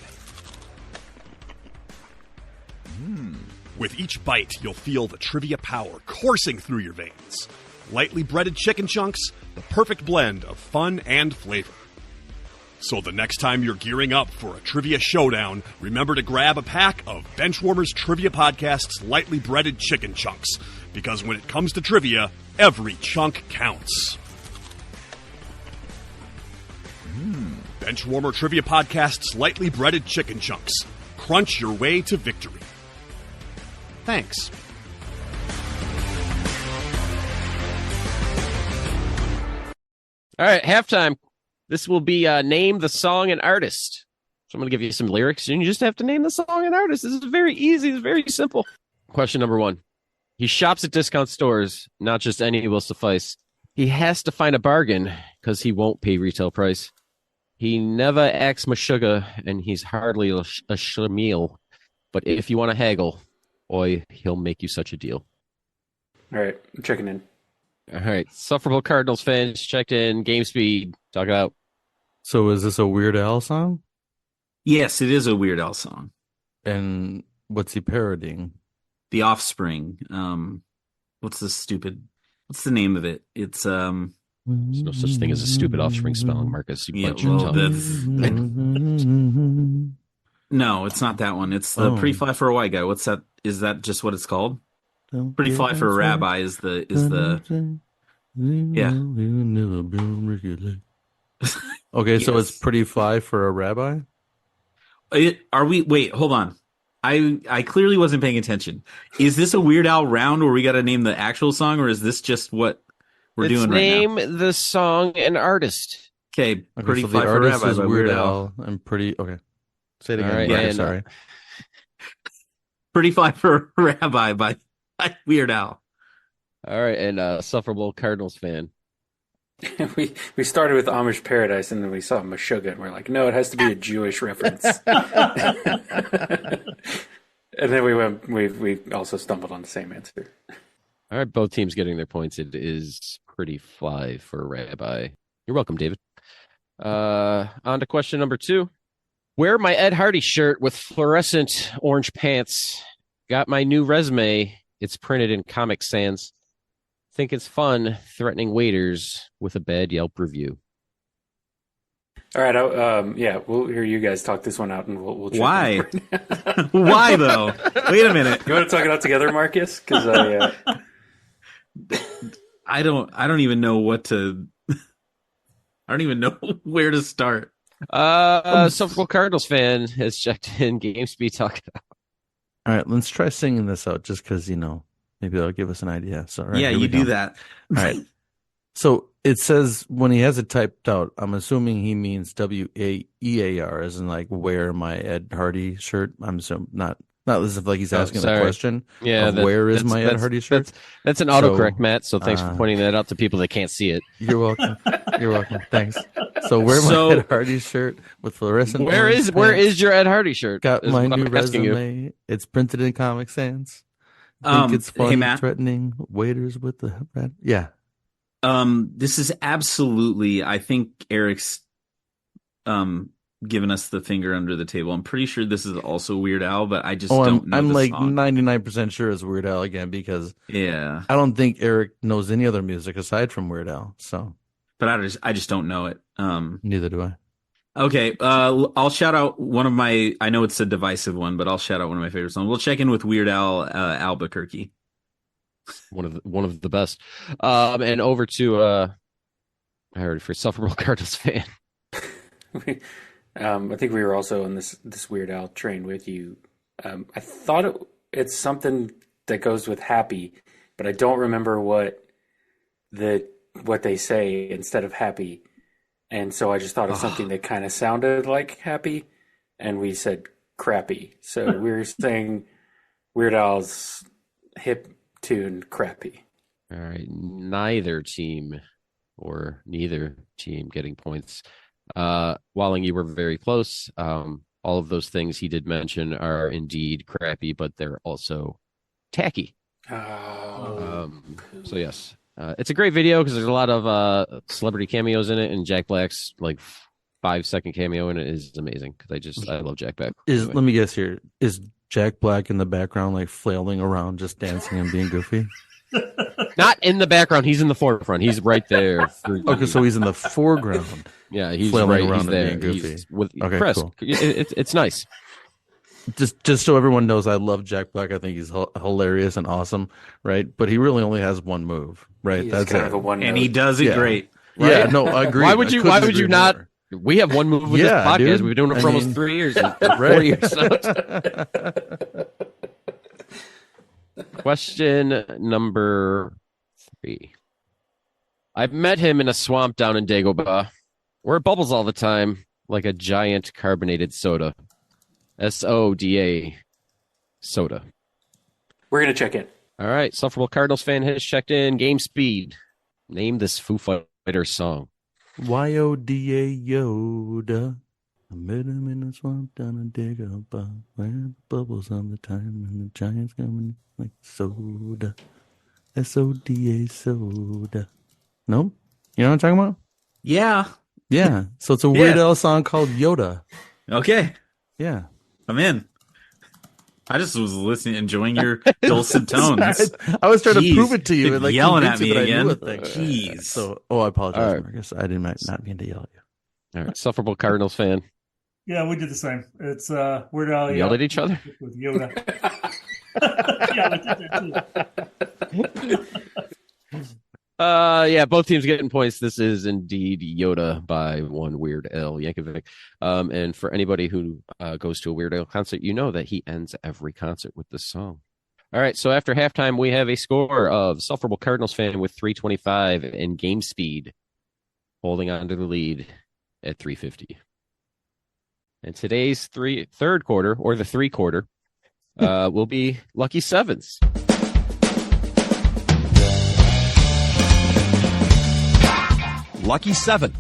With each bite, you'll feel the trivia power coursing through your veins. Lightly breaded chicken chunks, the perfect blend of fun and flavor. So the next time you're gearing up for a trivia showdown, remember to grab a pack of Benchwarmers Trivia Podcast's lightly breaded chicken chunks, because when it comes to trivia, every chunk counts. Benchwarmer Trivia Podcast's lightly breaded chicken chunks. Crunch your way to victory. Thanks. All right, halftime. This will be name the song and artist. So I'm going to give you some lyrics, and you just have to name the song and artist. This is very easy. It's very simple. Question number 1. He shops at discount stores. Not just any will suffice. He has to find a bargain because he won't pay retail price. He never acts mashuga, and he's hardly a shamil. But if you want to haggle, boy, he'll make you such a deal. All right, I'm checking in. All right, Sufferable Cardinals fans checked in. Game speed, talk it out. So is this a Weird Al song? Yes, it is a Weird Al song. And what's he parodying? The Offspring. What's the name of it? It's There's no such thing as a stupid Offspring spelling, Marcus. You bunch your tongue. No, it's not that one. It's the Pretty Fly for a White Guy. What's that? Is that just what it's called? Pretty Fly for a Rabbi is the yeah. Okay, so Yes. it's Pretty Fly for a Rabbi? Wait, hold on. I clearly wasn't paying attention. Is this a Weird Al round where we got to name the actual song, or is this just what we're doing right now? Name the song and artist. Okay, Pretty so Fly the for a artist Rabbi is by Weird Al. And okay. Say it again. All right, Marcus, and, sorry. Pretty Fly for a Rabbi by Weird Al. All right, and Sufferable Cardinals fan. we started with Amish Paradise, and then we saw Meshuggah, and we're like, no, it has to be a Jewish reference. And then we also stumbled on the same answer. All right, both teams getting their points. It is Pretty Fly for a Rabbi. You're welcome, David. On to question number 2. Wear my Ed Hardy shirt with fluorescent orange pants. Got my new resume. It's printed in Comic Sans. Think it's fun threatening waiters with a bad Yelp review. All right, we'll hear you guys talk this one out, and we'll check Why? in right now. Why though? Wait a minute. You want to talk it out together, Marcus? Because I don't even know what to. I don't even know where to start. Sufferable Cardinals fan has checked in. Game speed talk. All right, let's try singing this out just because, maybe that'll give us an idea. So, all right, Yeah, here we you do go. that. All right. So it says when he has it typed out, I'm assuming he means WAEAR, as in like wear my Ed Hardy shirt. I'm assuming not as if like he's asking a question. Yeah, of where is my Ed Hardy shirt? That's an autocorrect, Matt. So thanks for pointing that out to people that can't see it. You're welcome. You're welcome. Thanks. So wear my Ed Hardy shirt with fluorescent. Where is your Ed Hardy shirt? Got is my what new I'm asking you. resume. It's printed in Comic Sans. Think it's fun hey, Matt. threatening waiters with the red. Yeah. This is absolutely. I think Eric's given us the finger under the table. I'm pretty sure this is also Weird Al, but I just don't know. I'm the like song. 99% sure it's Weird Al again because Yeah, I don't think Eric knows any other music aside from Weird Al. So, but I just don't know it. neither do I. Okay, I'll shout out one of my. I know it's a divisive one, but I'll shout out one of my favorite songs. We'll check in with Weird Al Albuquerque. One of the best. And over to I already for Sufferable Cardinals fan. I think we were also on this Weird Al train with you. I thought it's something that goes with happy, but I don't remember what they say instead of happy. And so I just thought of something that kind of sounded like happy, and we said crappy. So we were saying Weird Al's hip tune crappy. All right, neither team getting points. Walling, you were very close. All of those things he did mention are indeed crappy, but they're also tacky. Oh. So yes. It's a great video because there's a lot of celebrity cameos in it, and Jack Black's like 5-second cameo in it is amazing because I love Jack Black. Anyway. Let me guess here. Is Jack Black in the background like flailing around, just dancing and being goofy? Not in the background. He's in the forefront. He's right there. Okay, so he's in the foreground. Yeah, he's flailing right. around He's and there. being goofy. He's with Okay, Chris. cool. It's nice. Just so everyone knows, I love Jack Black. I think he's hilarious and awesome, right? But he really only has one move, right? He's That's kind it. of a one And he does it great. Right? Yeah, no, I agree. Why would you not? More. We have one move with this podcast. Dude. We've been doing it for almost 3 years, 4 years. Question number 3. I've met him in a swamp down in Dagobah, where it bubbles all the time like a giant carbonated soda. SODA soda. We're going to check in. All right. Sufferable Cardinals fan has checked in. Game speed. Name this Foo Fighters song. YODA Yoda. I met him in the swamp down in Dagobah, where the bubbles all the time and the giants coming like soda. SODA soda. No? You know what I'm talking about? Yeah. Yeah. So it's a Weird Al song called Yoda. Okay. Yeah. I'm in. I just was listening, enjoying your dulcet tones. I was trying Jeez. to prove it to you and like Yelling at me that again. I knew a thing. Jeez. So, I apologize, All right. Marcus. I did not mean to yell at you. All right. Sufferable Cardinals fan. Yeah, we did the same. It's Weird Al Yelled at each other? with Yoda. Yeah, we did that too. Yeah, both teams getting points. This is indeed Yoda by one Weird Al Yankovic. And for anybody who goes to a Weird Al concert, you know that he ends every concert with this song. All right, so after halftime, we have a score of Sufferable Cardinals fan with 325 and game speed holding on to the lead at 350. And today's third quarter, or the three quarter, will be Lucky Sevens. Lucky 7.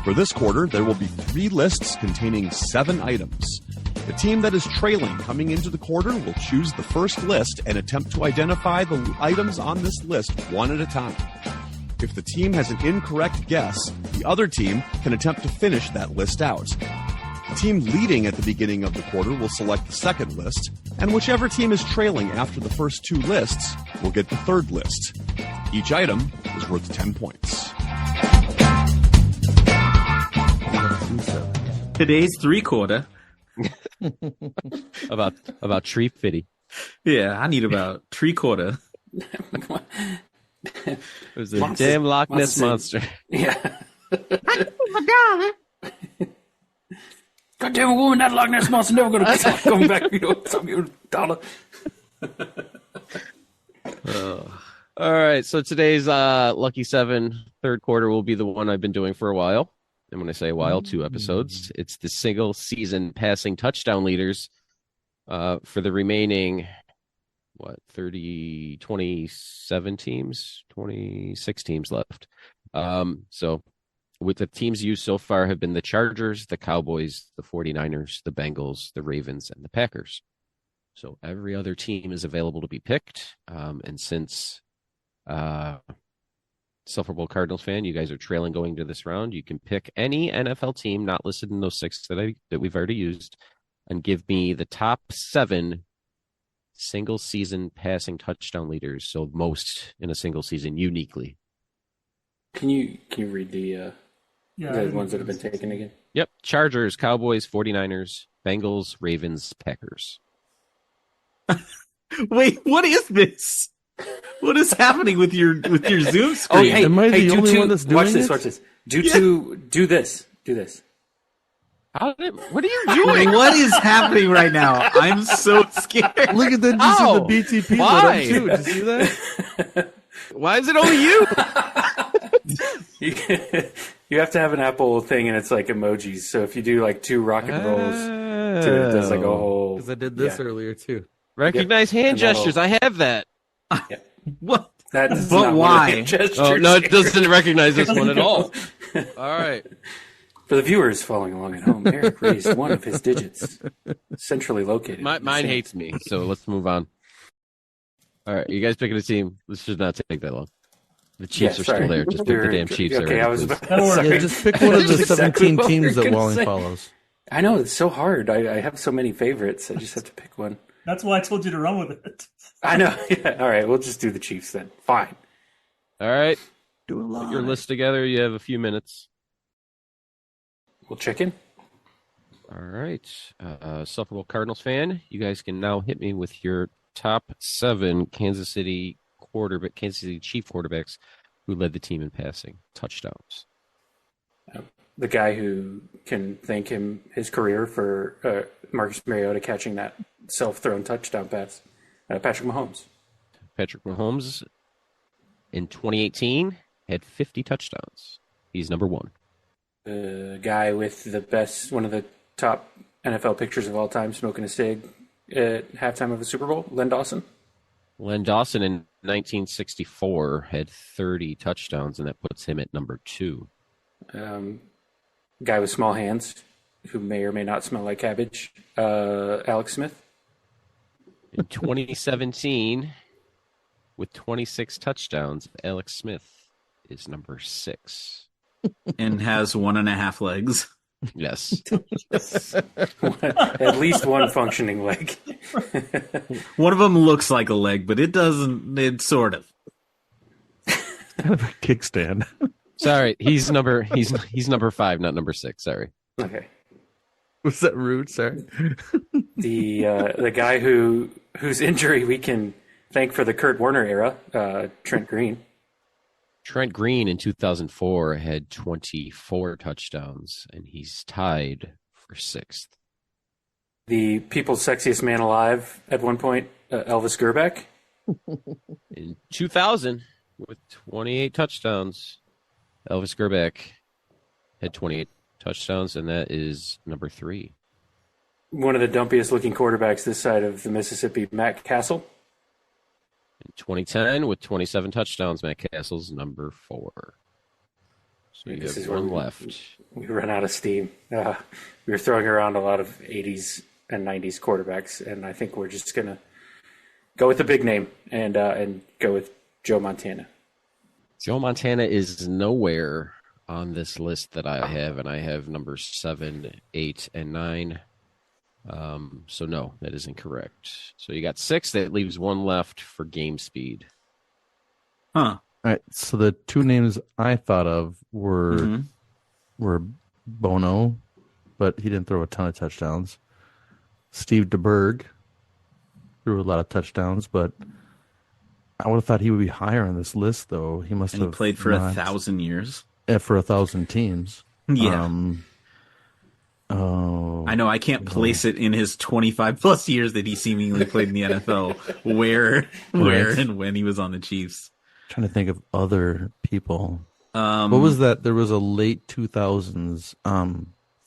For this quarter, there will be 3 lists containing 7 items. The team that is trailing coming into the quarter will choose the first list and attempt to identify the items on this list one at a time. If the team has an incorrect guess, the other team can attempt to finish that list out. The team leading at the beginning of the quarter will select the second list, and whichever team is trailing after the first 2 lists will get the third list. Each item is worth 10 points. Today's 3/4. about tree fitty. Yeah, I need about 3/4. It was a damn Loch Ness monster. Yeah. God damn it, woman, that Loch Ness monster never gonna stop coming back. You know, some you dollar. All right, so today's Lucky 7 third quarter will be the one I've been doing for a while. And when I say a while, 2 episodes. It's the single season passing touchdown leaders for the remaining, 27 teams, 26 teams left. So with the teams used so far have been the Chargers, the Cowboys, the 49ers, the Bengals, the Ravens, and the Packers. So every other team is available to be picked. And since Sufferable Cardinals fan, you guys are trailing going to this round, you can pick any NFL team not listed in those 6 that we've already used and give me the top 7 single season passing touchdown leaders, so most in a single season uniquely. Can you read the ones that have been taken again? Yep. Chargers, Cowboys, 49ers, Bengals, Ravens, Packers. Wait, what is this? What is happening with your Zoom screen? Oh, hey, Am I the only two, one that's doing watch this, it? watch this. Do this. What are you doing? What is happening right now? I'm so scared. Look at that. Did you see the BTP lit Why? up too? Did you see that? Why is it only you? You have to have an Apple thing, and it's like emojis. So if you do like 2 rock and rolls, it does like a whole. Because I did this earlier too. Recognize hand gestures. I have that. Yeah. What? That is But not why? what a gesture Oh, no, it is. doesn't recognize this one at all. All right. For the viewers following along at home, Eric raised one of his digits, centrally located. Mine hates me, so let's move on. All right, you guys picking a team. This should not take that long. The Chiefs are sorry. still there. Just pick the damn Chiefs Okay, already, I was please. about That'll work. sorry. Yeah, just pick one of the That's exactly 17 what we teams were that gonna Walling say. follows. I know, it's so hard. I have so many favorites. I just have to pick one. That's why I told you to run with it. I know. Yeah. All right, we'll just do the Chiefs then. Fine. All right. Do a lot. Put your list together. You have a few minutes. We'll check in. All right. Sufferable Cardinals fan, you guys can now hit me with your top 7 Kansas City Chief quarterbacks who led the team in passing touchdowns. The guy who can thank his career for Marcus Mariota catching that self-thrown touchdown pass. Patrick Mahomes. Patrick Mahomes in 2018 had 50 touchdowns. He's number 1. The guy with one of the top NFL pictures of all time, smoking a cig at halftime of the Super Bowl, Len Dawson. Len Dawson in 1964 had 30 touchdowns, and that puts him at number 2. Guy with small hands, who may or may not smell like cabbage, Alex Smith. In 2017, with 26 touchdowns, Alex Smith is number 6. And has 1.5 legs. Yes. At least one functioning leg. One of them looks like a leg, but it doesn't. It sort of. Kind of a kickstand. Sorry, he's number 5, not number 6. Sorry. Okay. Was that rude? Sorry. The guy whose injury we can thank for the Kurt Warner era, Trent Green. Trent Green in 2004 had 24 touchdowns, and he's tied for 6th. The people's sexiest man alive at one point, Elvis Gerback. In 2000, with 28 touchdowns, Elvis Gerback had 28 touchdowns, and that is number 3. One of the dumpiest looking quarterbacks this side of the Mississippi, Matt Castle. In 2010, with 27 touchdowns, Matt Castle's number 4. So you This have is where one left. We run out of steam. We were throwing around a lot of 80s and 90s quarterbacks, and I think we're just going to go with the big name and go with Joe Montana. Joe Montana is nowhere on this list that I have, and I have numbers 7, 8, and 9. So no, that is incorrect. So you got 6. That leaves 1 left for game speed. Huh. All right. So the 2 names I thought of were Bono, but he didn't throw a ton of touchdowns. Steve DeBerg threw a lot of touchdowns, but I would have thought he would be higher on this list, though. He must And he have played for not, 1,000 years. for 1,000 teams. Yeah. Oh, I know I can't place it in his 25 plus years that he seemingly played in the NFL where and when he was on the Chiefs. trying to think of other people. What What was that? There was a late 2000s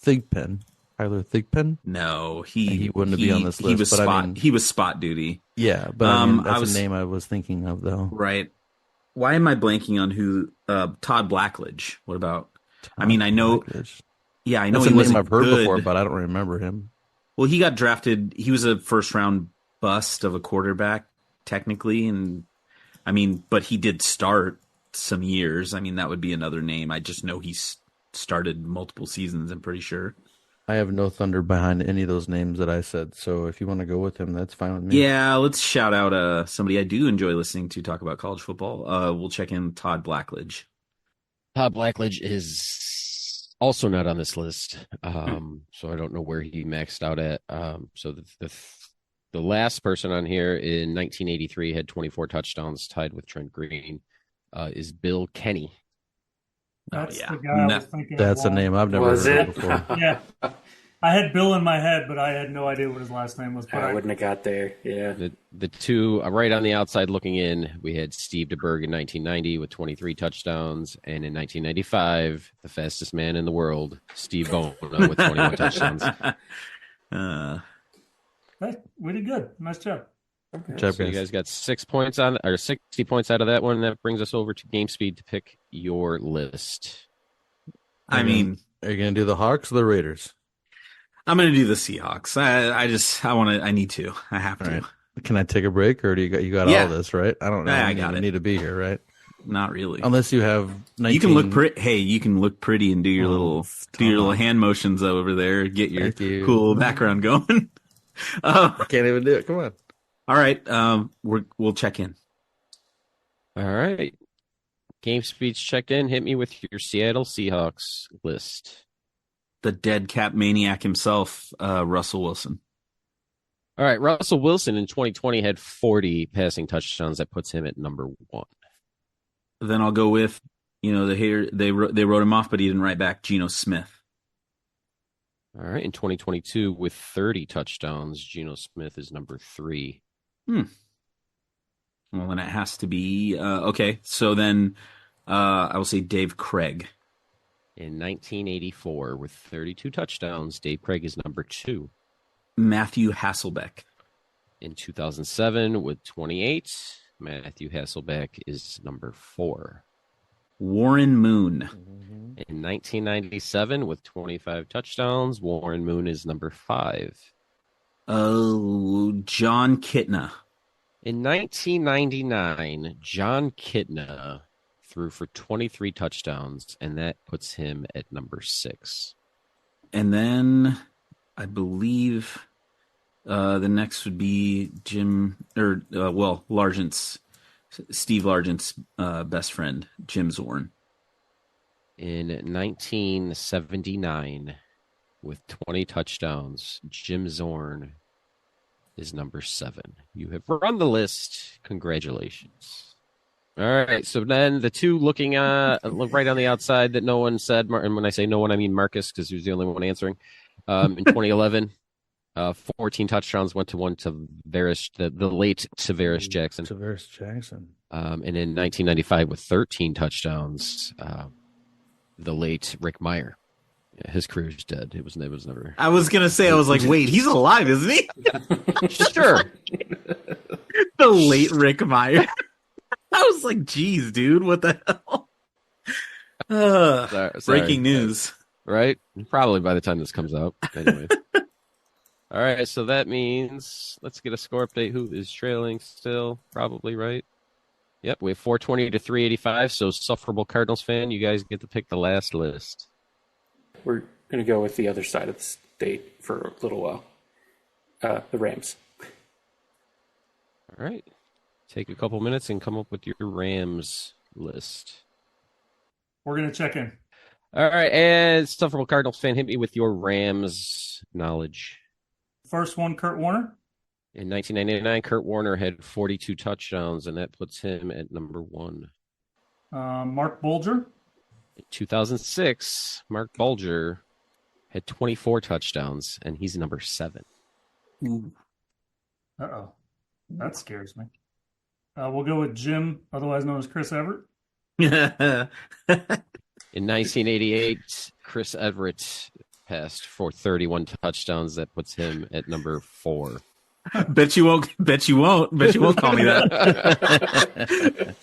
Thigpen, Tyler Thigpen. No, He wouldn't be on this list, He was but I spot. mean- He was spot duty, Yeah, but I mean, I that's was- a name I was thinking of, though. right? Why am I blanking on who? Todd Blackledge. What about? I mean, I know. Blackledge. Yeah, I know That's a he name wasn't I've heard good. before, but I don't remember him. Well, he got drafted. He was a first round bust of a quarterback, technically, and I mean, but he did start some years. I mean, that would be another name. I just know he started multiple seasons. I'm pretty sure. I have no thunder behind any of those names that I said, so if you want to go with him, that's fine with me. Yeah, let's shout out somebody I do enjoy listening to talk about college football. We'll check in Todd Blackledge. Todd Blackledge is also not on this list, so I don't know where he maxed out at. So the last person on here in 1983 had 24 touchdowns, tied with Trent Green, is Bill Kenny. That's yeah. the guy I was thinking That's a of. name I've never Was heard it? of before. Yeah. I had Bill in my head, but I had no idea what his last name was. But I wouldn't have got there. Yeah. The two right on the outside looking in, we had Steve DeBerg in 1990 with 23 touchdowns, and in 1995, the fastest man in the world, Steve Bono, with 21 touchdowns. Hey, we did good. Nice job. Good job, So you guys. guys got 60 points out of that one. That brings us over to game speed to pick your list. I mean, Are you going to do the Hawks or the Raiders? I'm going to do the Seahawks. I need to. I have to. All right. Can I take a break, or do you got Yeah. all this, right? I don't know. Yeah, I I got don't it. need to be here, right? Not really. Unless you have 19. You can look pretty. Hey, you can look pretty and do your come little on. hand motions over there. Get your Thank you. cool background going. I can't even do it. Come on. All right. We'll check in. All right. Game speech checked in. Hit me with your Seattle Seahawks list. The dead cap maniac himself, Russell Wilson. All right. Russell Wilson in 2020 had 40 passing touchdowns. That puts him at number 1. Then I'll go with, the hater. They wrote him off, but he didn't write back. Geno Smith. All right. In 2022 with 30 touchdowns, Geno Smith is number 3. Well, then it has to be okay. So then I will say Dave Craig. In 1984 with 32 touchdowns, Dave Craig is number 2. Matthew Hasselbeck. In 2007 with 28, Matthew Hasselbeck is number 4. Warren Moon. In 1997 with 25 touchdowns, Warren Moon is number 5. Oh, John Kitna. In 1999, John Kitna threw for 23 touchdowns, and that puts him at number 6. And then I believe the next would be Steve Largent's best friend, Jim Zorn. In 1979, with 20 touchdowns, Jim Zorn is number 7. You have run the list. Congratulations. All right, so then the two look right on the outside that no one said, and when I say no one, I mean Marcus, because he was the only one answering. In 2011, 14 touchdowns went to the late Tavares Jackson. Tavares Jackson. And in 1995, with 13 touchdowns, the late Rick Meyer. His career's dead. It was never. I was gonna say, I was like, wait, he's alive, isn't he? Sure. The late Rick Meyer. I was like, geez, dude, what the hell? Sorry. Breaking news. Right? Probably by the time this comes out. Anyway. All right, so that means let's get a score update. Who is trailing still? Probably, right? Yep, we have 420 to 385. So, sufferable Cardinals fan, you guys get to pick the last list. We're going to go with the other side of the state for a little while. The Rams. All right. Take a couple minutes and come up with your Rams list. We're going to check in. All right, and sufferable Cardinals fan, hit me with your Rams knowledge. First one, Kurt Warner. In 1999, Kurt Warner had 42 touchdowns, and that puts him at number 1. Mark Bulger. In 2006, Mark Bulger had 24 touchdowns, and he's number 7. Uh-oh. That scares me. We'll go with Jim, otherwise known as Chris Everett. In 1988, Chris Everett passed for 31 touchdowns. That puts him at number 4. Bet you won't call me that.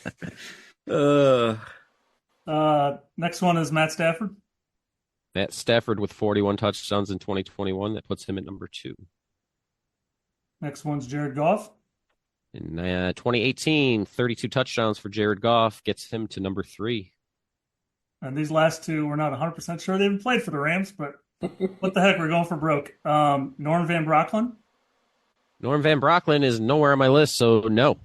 Next one is Matt Stafford. Matt Stafford with 41 touchdowns in 2021. That puts him at number 2. Next one's Jared Goff. In 2018, 32 touchdowns for Jared Goff gets him to number 3. And these last two, we're not 100% sure they even played for the Rams, but what the heck, we're going for broke. Norm Van Brocklin. Norm Van Brocklin is nowhere on my list, so no.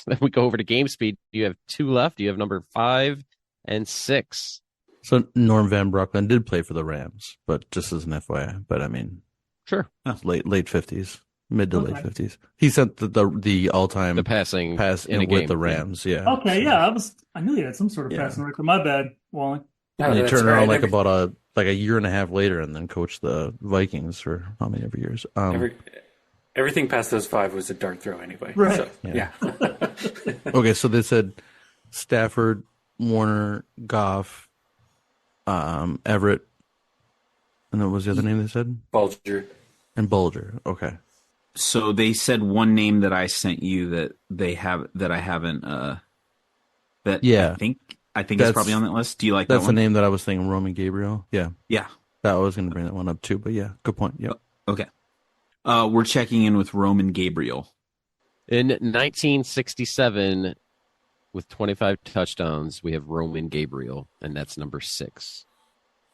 Then we go over to game speed. You have 2 left. You have number 5 and 6. So Norm Van Brocklin did play for the Rams, but just as an FYI. But I mean, sure, late 50s, mid to late 50s. He set the all-time pass in with game the Rams. Yeah. Okay, yeah, I knew he had some sort of passing record. My bad, Wally. And he turned around about a year and a half later, and then coached the Vikings for how many years? Everything past those 5 was a dart throw anyway. Right. So, yeah. Okay, so they said Stafford, Warner, Goff, Everett, and what was the other name they said? Bulger. And Bulger. Okay. So they said one name that I sent you that I haven't. I think it's probably on that list. Do you like that one? That's the name that I was thinking. Roman Gabriel. Yeah. Yeah. I was going to bring that one up too, but yeah, good point. Yeah. Okay. We're checking in with Roman Gabriel. In 1967, with 25 touchdowns, we have Roman Gabriel, and that's number 6.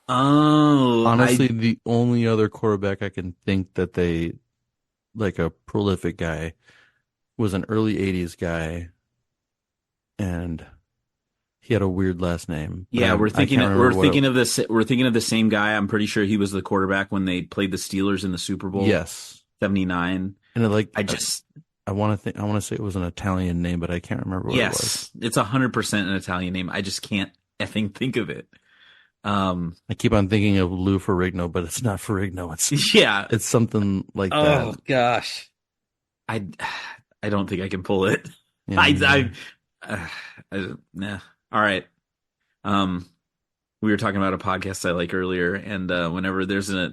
Oh, Honestly, the only other quarterback I can think that they like a prolific guy was an early 80s guy, and he had a weird last name. But yeah, I can't remember we're what thinking of this. We're thinking of the same guy. I'm pretty sure he was the quarterback when they played the Steelers in the Super Bowl. Yes, 79. and I want to say it was an Italian name, but I can't remember what it was. It's 100% an Italian name. I just can't effing think of it. I keep on thinking of Lou Ferrigno, but it's not Ferrigno. It's something like that. Gosh. I don't think I can pull it. Yeah. Nah. All right. We were talking about a podcast I like earlier, and whenever there's a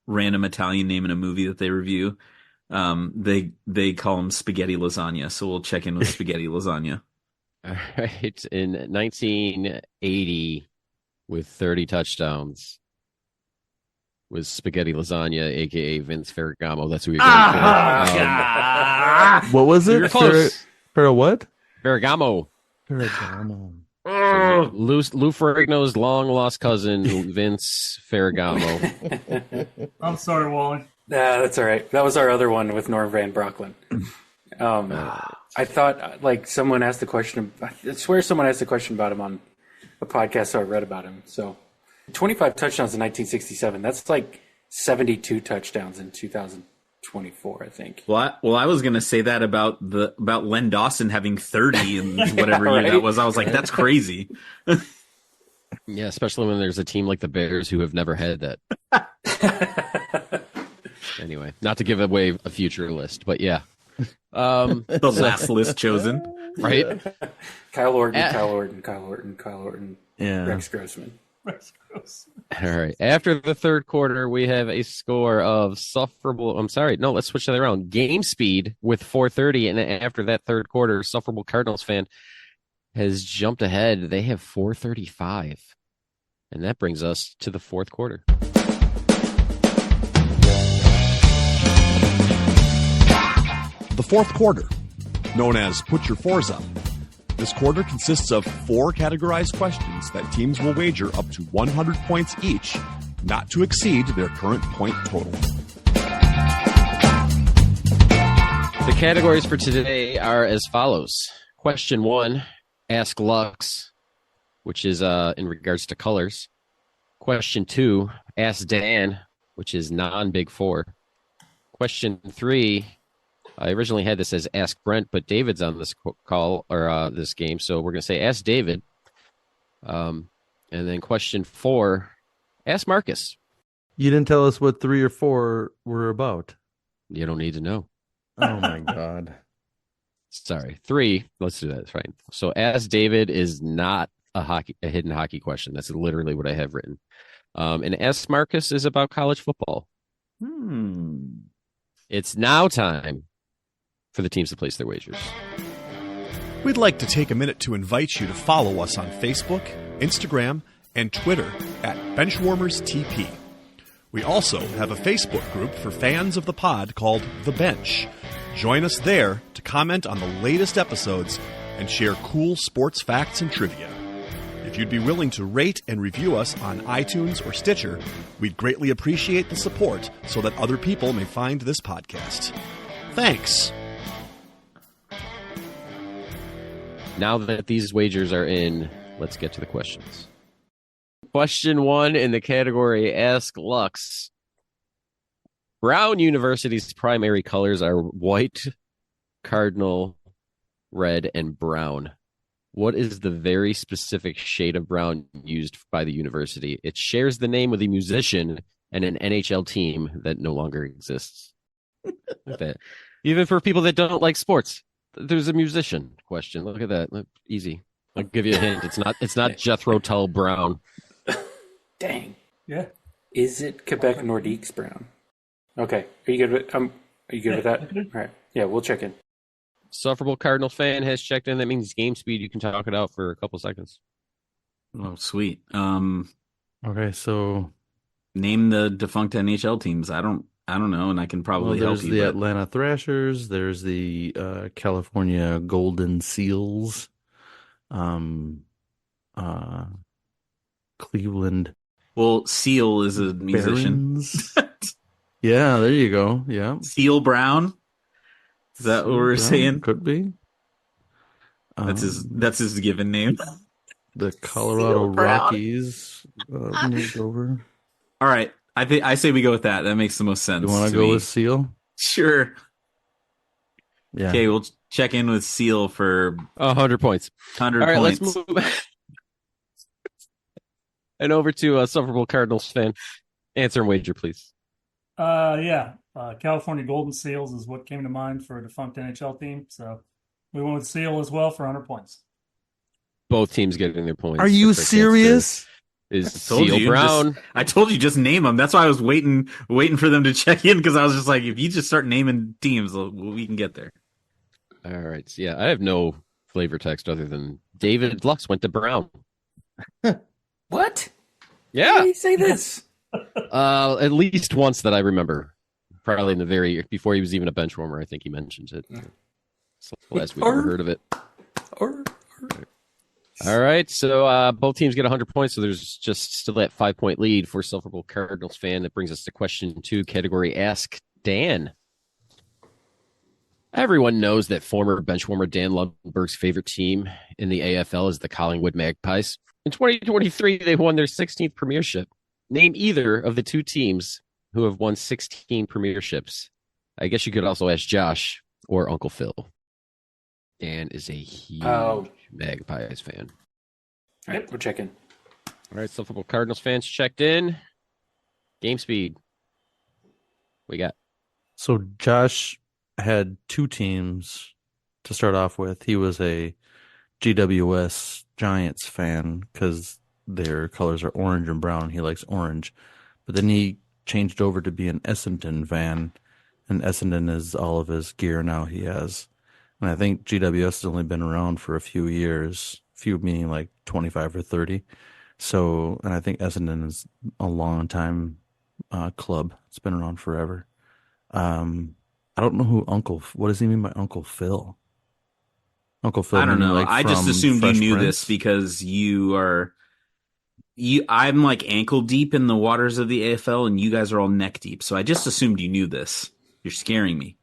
random Italian name in a movie that they review, they call them spaghetti lasagna. So we'll check in with spaghetti lasagna. All right. In 1980, with 30 touchdowns, was spaghetti lasagna, a.k.a. Vince Ferragamo. That's who you're going for. What was it? You're close. For a what? Ferragamo. Ferragamo. Lou Ferrigno's long-lost cousin, Vince Ferragamo. I'm sorry, Wally. Nah, that's all right. That was our other one with Norm Van Brocklin. I thought like someone asked the question. I swear someone asked the question about him on a podcast, so I read about him. So 25 touchdowns in 1967. That's like 72 touchdowns in 2024, I think. Well, I was gonna say that about Len Dawson having 30 in whatever year right? that was. I was like, that's crazy. Yeah, especially when there's a team like the Bears who have never had that. Anyway, not to give away a future list, but yeah. The last list chosen. Right? Kyle Orton. Yeah. Rex Grossman. All right. After the third quarter, we have a score of sufferable. I'm sorry. No, let's switch that around. Game speed with 4:30. And after that third quarter, sufferable Cardinals fan has jumped ahead. They have 4:35. And that brings us to the fourth quarter. The fourth quarter, known as Put Your Fours Up. This quarter consists of 4 categorized questions that teams will wager up to 100 points each, not to exceed their current point total. The categories for today are as follows. Question 1, Ask Lux, which is in regards to colors. Question 2, Ask Dan, which is non-Big Four. Question 3, I originally had this as Ask Brent, but David's on this call or this game, so we're going to say Ask David. And then question 4, Ask Marcus. You didn't tell us what 3 or 4 were about. You don't need to know. Oh my God. Sorry. 3, let's do that. It's fine. So Ask David is not a hidden hockey question. That's literally what I have written. And Ask Marcus is about college football. It's now time for the teams to place their wagers. We'd like to take a minute to invite you to follow us on Facebook, Instagram, and Twitter at BenchwarmersTP. We also have a Facebook group for fans of the pod called The Bench. Join us there to comment on the latest episodes and share cool sports facts and trivia. If you'd be willing to rate and review us on iTunes or Stitcher, we'd greatly appreciate the support so that other people may find this podcast. Thanks! Now that these wagers are in, let's get to the questions. Question 1 in the category Ask Lux. Brown University's primary colors are white, cardinal, red, and brown. What is the very specific shade of brown used by the university? It shares the name with a musician and an NHL team that no longer exists. Look at that. Even for people that don't like sports, there's a musician question. Look at that. Easy. I'll give you a hint. It's not Jethro Tull Brown. Dang. Yeah. Is it Quebec Nordiques Brown? Okay. Are you good with that? All right. Yeah, we'll check in. Sufferable Cardinals fan has checked in. That means game speed. You can talk it out for a couple seconds. Oh, sweet. Okay, so Name the defunct NHL teams. I don't I don't know, and I can probably help there's you. the But Atlanta Thrashers. There's the California Golden Seals. Um, uh, Cleveland well, Seal is a musician. Barons. Yeah, there you go. Yeah, Seal Brown. Is that what Seal we're Brown saying? could be. That's his given name. The Colorado Seal Brown. Rockies moved over. All right, I say we go with that. That makes the most sense. You want to to go me. with Seal? Sure. Yeah. Okay, we'll check in with Seal for 100 points. 100 All right, points. let's move and over to a Super Bowl Cardinals fan. Answer and wager, please. California Golden Seals is what came to mind for a defunct NHL team. So we went with Seal as well for 100 points. Both teams getting their points. Are you The correct serious? answer Is Told Seal you, Brown. I told you just name them. That's why I was waiting for them to check in because I was just like, if you just start naming teams, we can get there. All right. So, yeah, I have no flavor text other than David Lux went to Brown. What? Yeah. Why do you say this? At least once that I remember. Probably in the before he was even a bench warmer, I think he mentioned it. It's the last we've ever heard of it. All right, so both teams get 100 points, so there's just still that 5-point lead for Super Bowl Cardinals fan. That brings us to question 2, category Ask Dan. Everyone knows that former benchwarmer Dan Lundberg's favorite team in the AFL is the Collingwood Magpies. In 2023, they won their 16th premiership. Name either of the two teams who have won 16 premierships. I guess you could also ask Josh or Uncle Phil. Dan is a huge Magpies fan. All right, we're checking. All right, so football Cardinals fans checked in. Game speed. We got. So Josh had two teams to start off with. He was a GWS Giants fan because their colors are orange and brown. He likes orange. But then he changed over to be an Essendon fan, and Essendon is all of his gear now he has. And I think GWS has only been around for a few years, few meaning like 25 or 30. So, and I think Essendon is a long time club. It's been around forever. I don't know what does he mean by Uncle Phil? Uncle Phil. I don't know. Like I just from assumed you Fresh knew Prince? this because I'm like ankle deep in the waters of the AFL and you guys are all neck deep. So I just assumed you knew this. You're scaring me.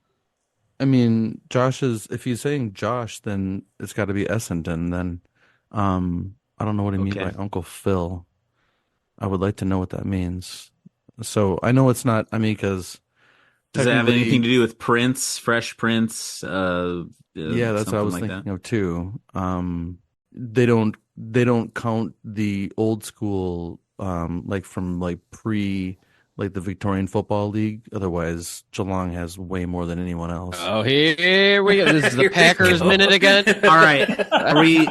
I mean, if he's saying Josh, then it's got to be Essendon. Then, I don't know what he means by Uncle Phil. I would like to know what that means. So I know it's not. I mean, because does it have anything to do with Prince, Fresh Prince? Yeah, that's what I was thinking of too. They don't count the old school, like from like the Victorian Football League. Otherwise, Geelong has way more than anyone else. Oh, here we go. This is the Packers minute again. All right, are we?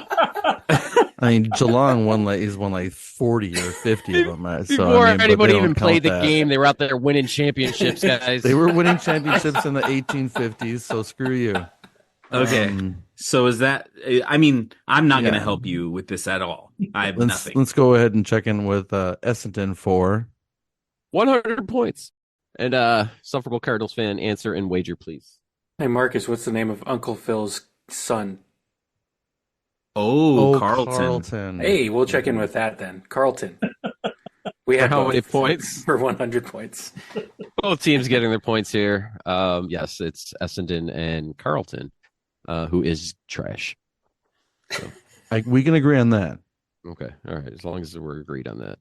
I mean, Geelong he's won like 40 or 50 of them. Before anybody even played the game, they were out there winning championships, guys. They were winning championships in the 1850s, so screw you. Okay. So is that, I mean, I'm not going to help you with this at all. I have nothing. Let's go ahead and check in with Essendon for 100 points. And Super Bowl Cardinals fan, answer and wager, please. Hey, Marcus, what's the name of Uncle Phil's son? Carlton. Hey, we'll check in with that then. Carlton. We have how many points? For 100 points. Both teams getting their points here. Yes, it's Essendon and Carlton, who is trash. So. We can agree on that. Okay, all right. As long as we're agreed on that.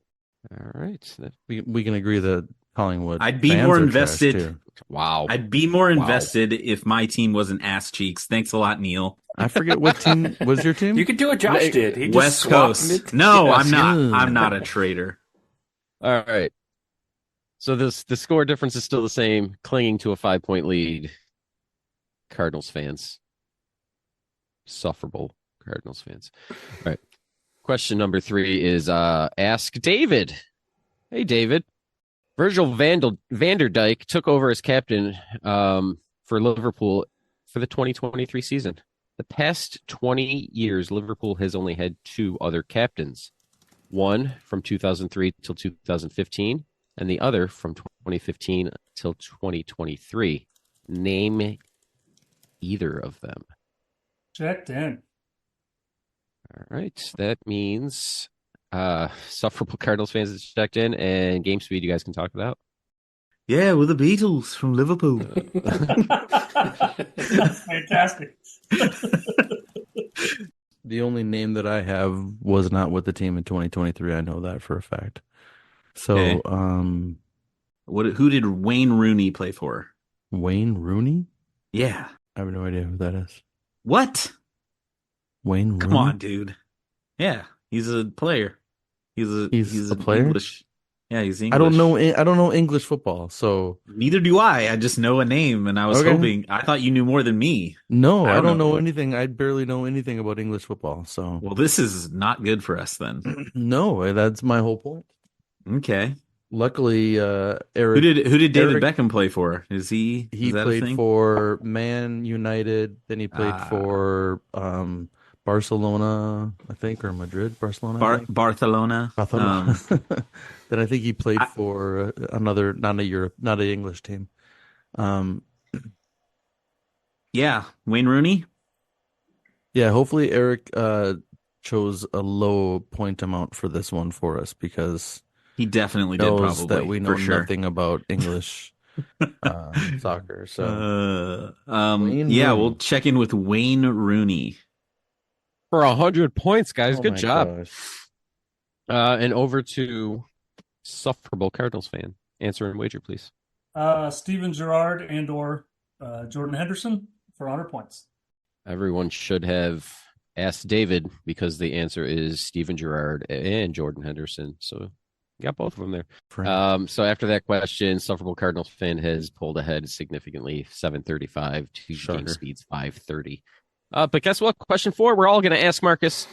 All right. We can agree that Collingwood. I'd be more invested. Wow. I'd be more invested if my team wasn't ass cheeks. Thanks a lot, Neil. I forget what team was your team. You could do what Josh did. He West just Coast. No, I'm not. I'm not a traitor. All right. So the score difference is still the same, clinging to a 5-point lead. Cardinals fans. Sufferable Cardinals fans. All right. Question number 3 is Ask David. Hey, David. Virgil van der Dijk took over as captain for Liverpool for the 2023 season. The past 20 years, Liverpool has only had 2 other captains. One from 2003 till 2015, and the other from 2015 till 2023. Name either of them. Checked in. All right. That means sufferable Cardinals fans is checked in, and game speed you guys can talk about. Yeah, we're the Beatles from Liverpool. That's fantastic. The only name that I have was not with the team in 2023. I know that for a fact. So, Okay. Who did Wayne Rooney play for? Wayne Rooney? Yeah. I have no idea who that is. What? Wayne Rooney? Come on, dude. Yeah, he's a player. He's a an player? English. Yeah, he's English. I don't know English football, so Neither do I. I just know a name, and I was Okay. hoping. I thought you knew more than me. no, I I don't don't know. know anything. I barely know anything about English football, so Well, this is not good for us then. no, that's my whole point. Okay. Luckily, Eric Who did David Eric- Beckham play for? Is he that a played thing? for Man United, then he played for Barcelona, I think, or Madrid, Barcelona. I think. Barcelona. Barcelona. Then I think he played for another, not an English team. Yeah, Wayne Rooney. Yeah, hopefully Eric chose a low point amount for this one for us because He definitely he did, knows probably. that we know for sure. nothing about English soccer. So Wayne yeah, Rooney. we'll check in with Wayne Rooney. For 100 points, guys. Oh Good my job. gosh. And over to sufferable Cardinals fan. Answer and wager, please. Steven Gerrard and/or Jordan Henderson for 100 points. Everyone should have asked David because the answer is Steven Gerrard and Jordan Henderson. So you got both of them there. Frank. So after that question, sufferable Cardinals fan has pulled ahead significantly, 735 to game Shocker. speeds 530. But guess what? Question 4, we're all going to ask Marcus.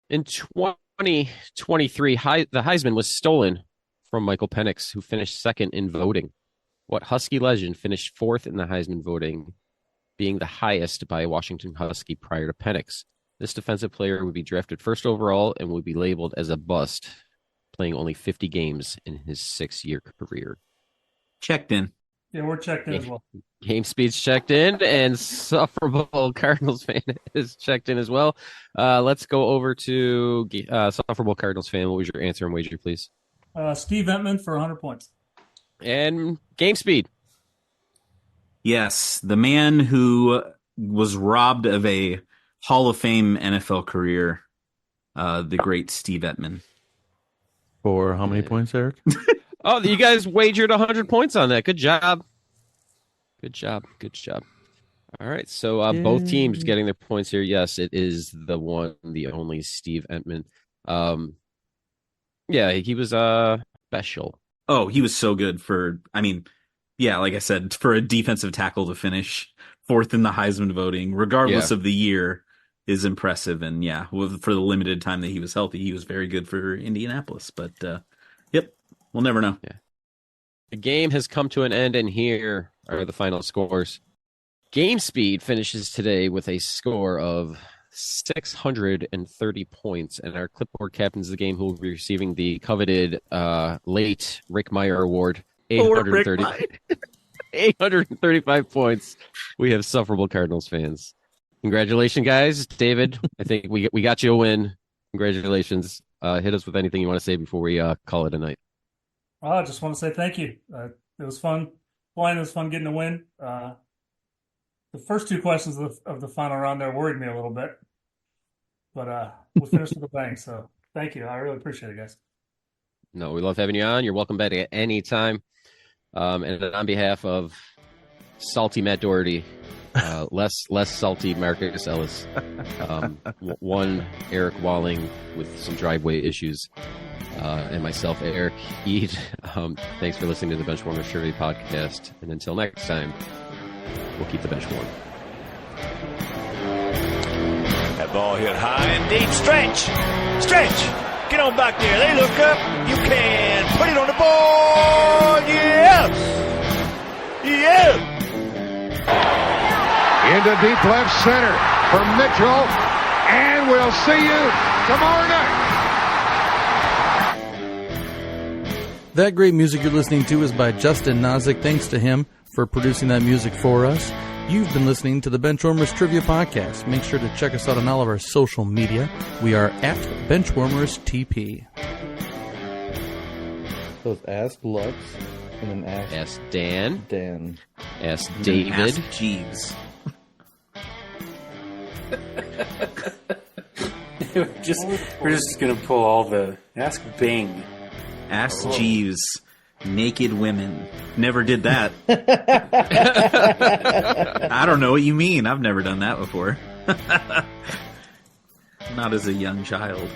In 2023, the Heisman was stolen from Michael Penix, who finished second in voting. What Husky legend finished fourth in the Heisman voting, being the highest by a Washington Husky prior to Penix? This defensive player would be drafted first overall and would be labeled as a bust, playing only 50 games in his 6-year career. Checked in. Yeah, we're checked in as well. Game speed's checked in, and sufferable Cardinals fan is checked in as well. Let's go over to sufferable Cardinals fan. What was your answer and wager, please? Steve Entman for 100 points. And game speed. Yes, the man who was robbed of a Hall of Fame NFL career, the great Steve Entman. For how many points, Eric? Oh, you guys wagered 100 points on that. Good job. Good job. Good job. All right. So both teams getting their points here. Yes, it is the one, the only Steve Entman. Yeah, he was special. Oh, he was so good like I said, for a defensive tackle to finish fourth in the Heisman voting, regardless of the year, is impressive. And yeah, for the limited time that he was healthy, he was very good for Indianapolis. But yep, we'll never know. Yeah. The game has come to an end, and here are the final scores. Game speed finishes today with a score of 630 points, and our clipboard captains of the game, who will be receiving the coveted late Rick Meyer Award, 835 points. We have sufferable Cardinals fans. Congratulations, guys. David, I think we got you a win. Congratulations. Hit us with anything you want to say before we call it a night. I just want to say thank you. It was fun playing. It was fun getting a win. The first two questions of the final round there worried me a little bit, but we finished with a bang. So thank you. I really appreciate it, guys. No, we love having you on. You're welcome back at any time. And on behalf of salty Matt Doherty, less salty Marcus Ellis, one Eric Walling with some driveway issues, and myself, Eric Eid. Thanks for listening to the Benchwarmers Trivia Podcast. And until next time, we'll keep the bench warm. That ball hit high and deep. Stretch! Get on back there. They look up. You can put it on the board. Yes! Into deep left center for Mitchell. And we'll see you tomorrow night. That great music you're listening to is by Justin Nozick. Thanks to him for producing that music for us. You've been listening to the Benchwarmers Trivia Podcast. Make sure to check us out on all of our social media. We are at BenchwarmersTP. So it's Ask Lux and then Ask Dan. Dan. Ask David. Ask Jeeves. We're just gonna pull all the Ask Bing. Ask Jeeves. Naked women. Never did that. I don't know what you mean. I've never done that before. Not as a young child.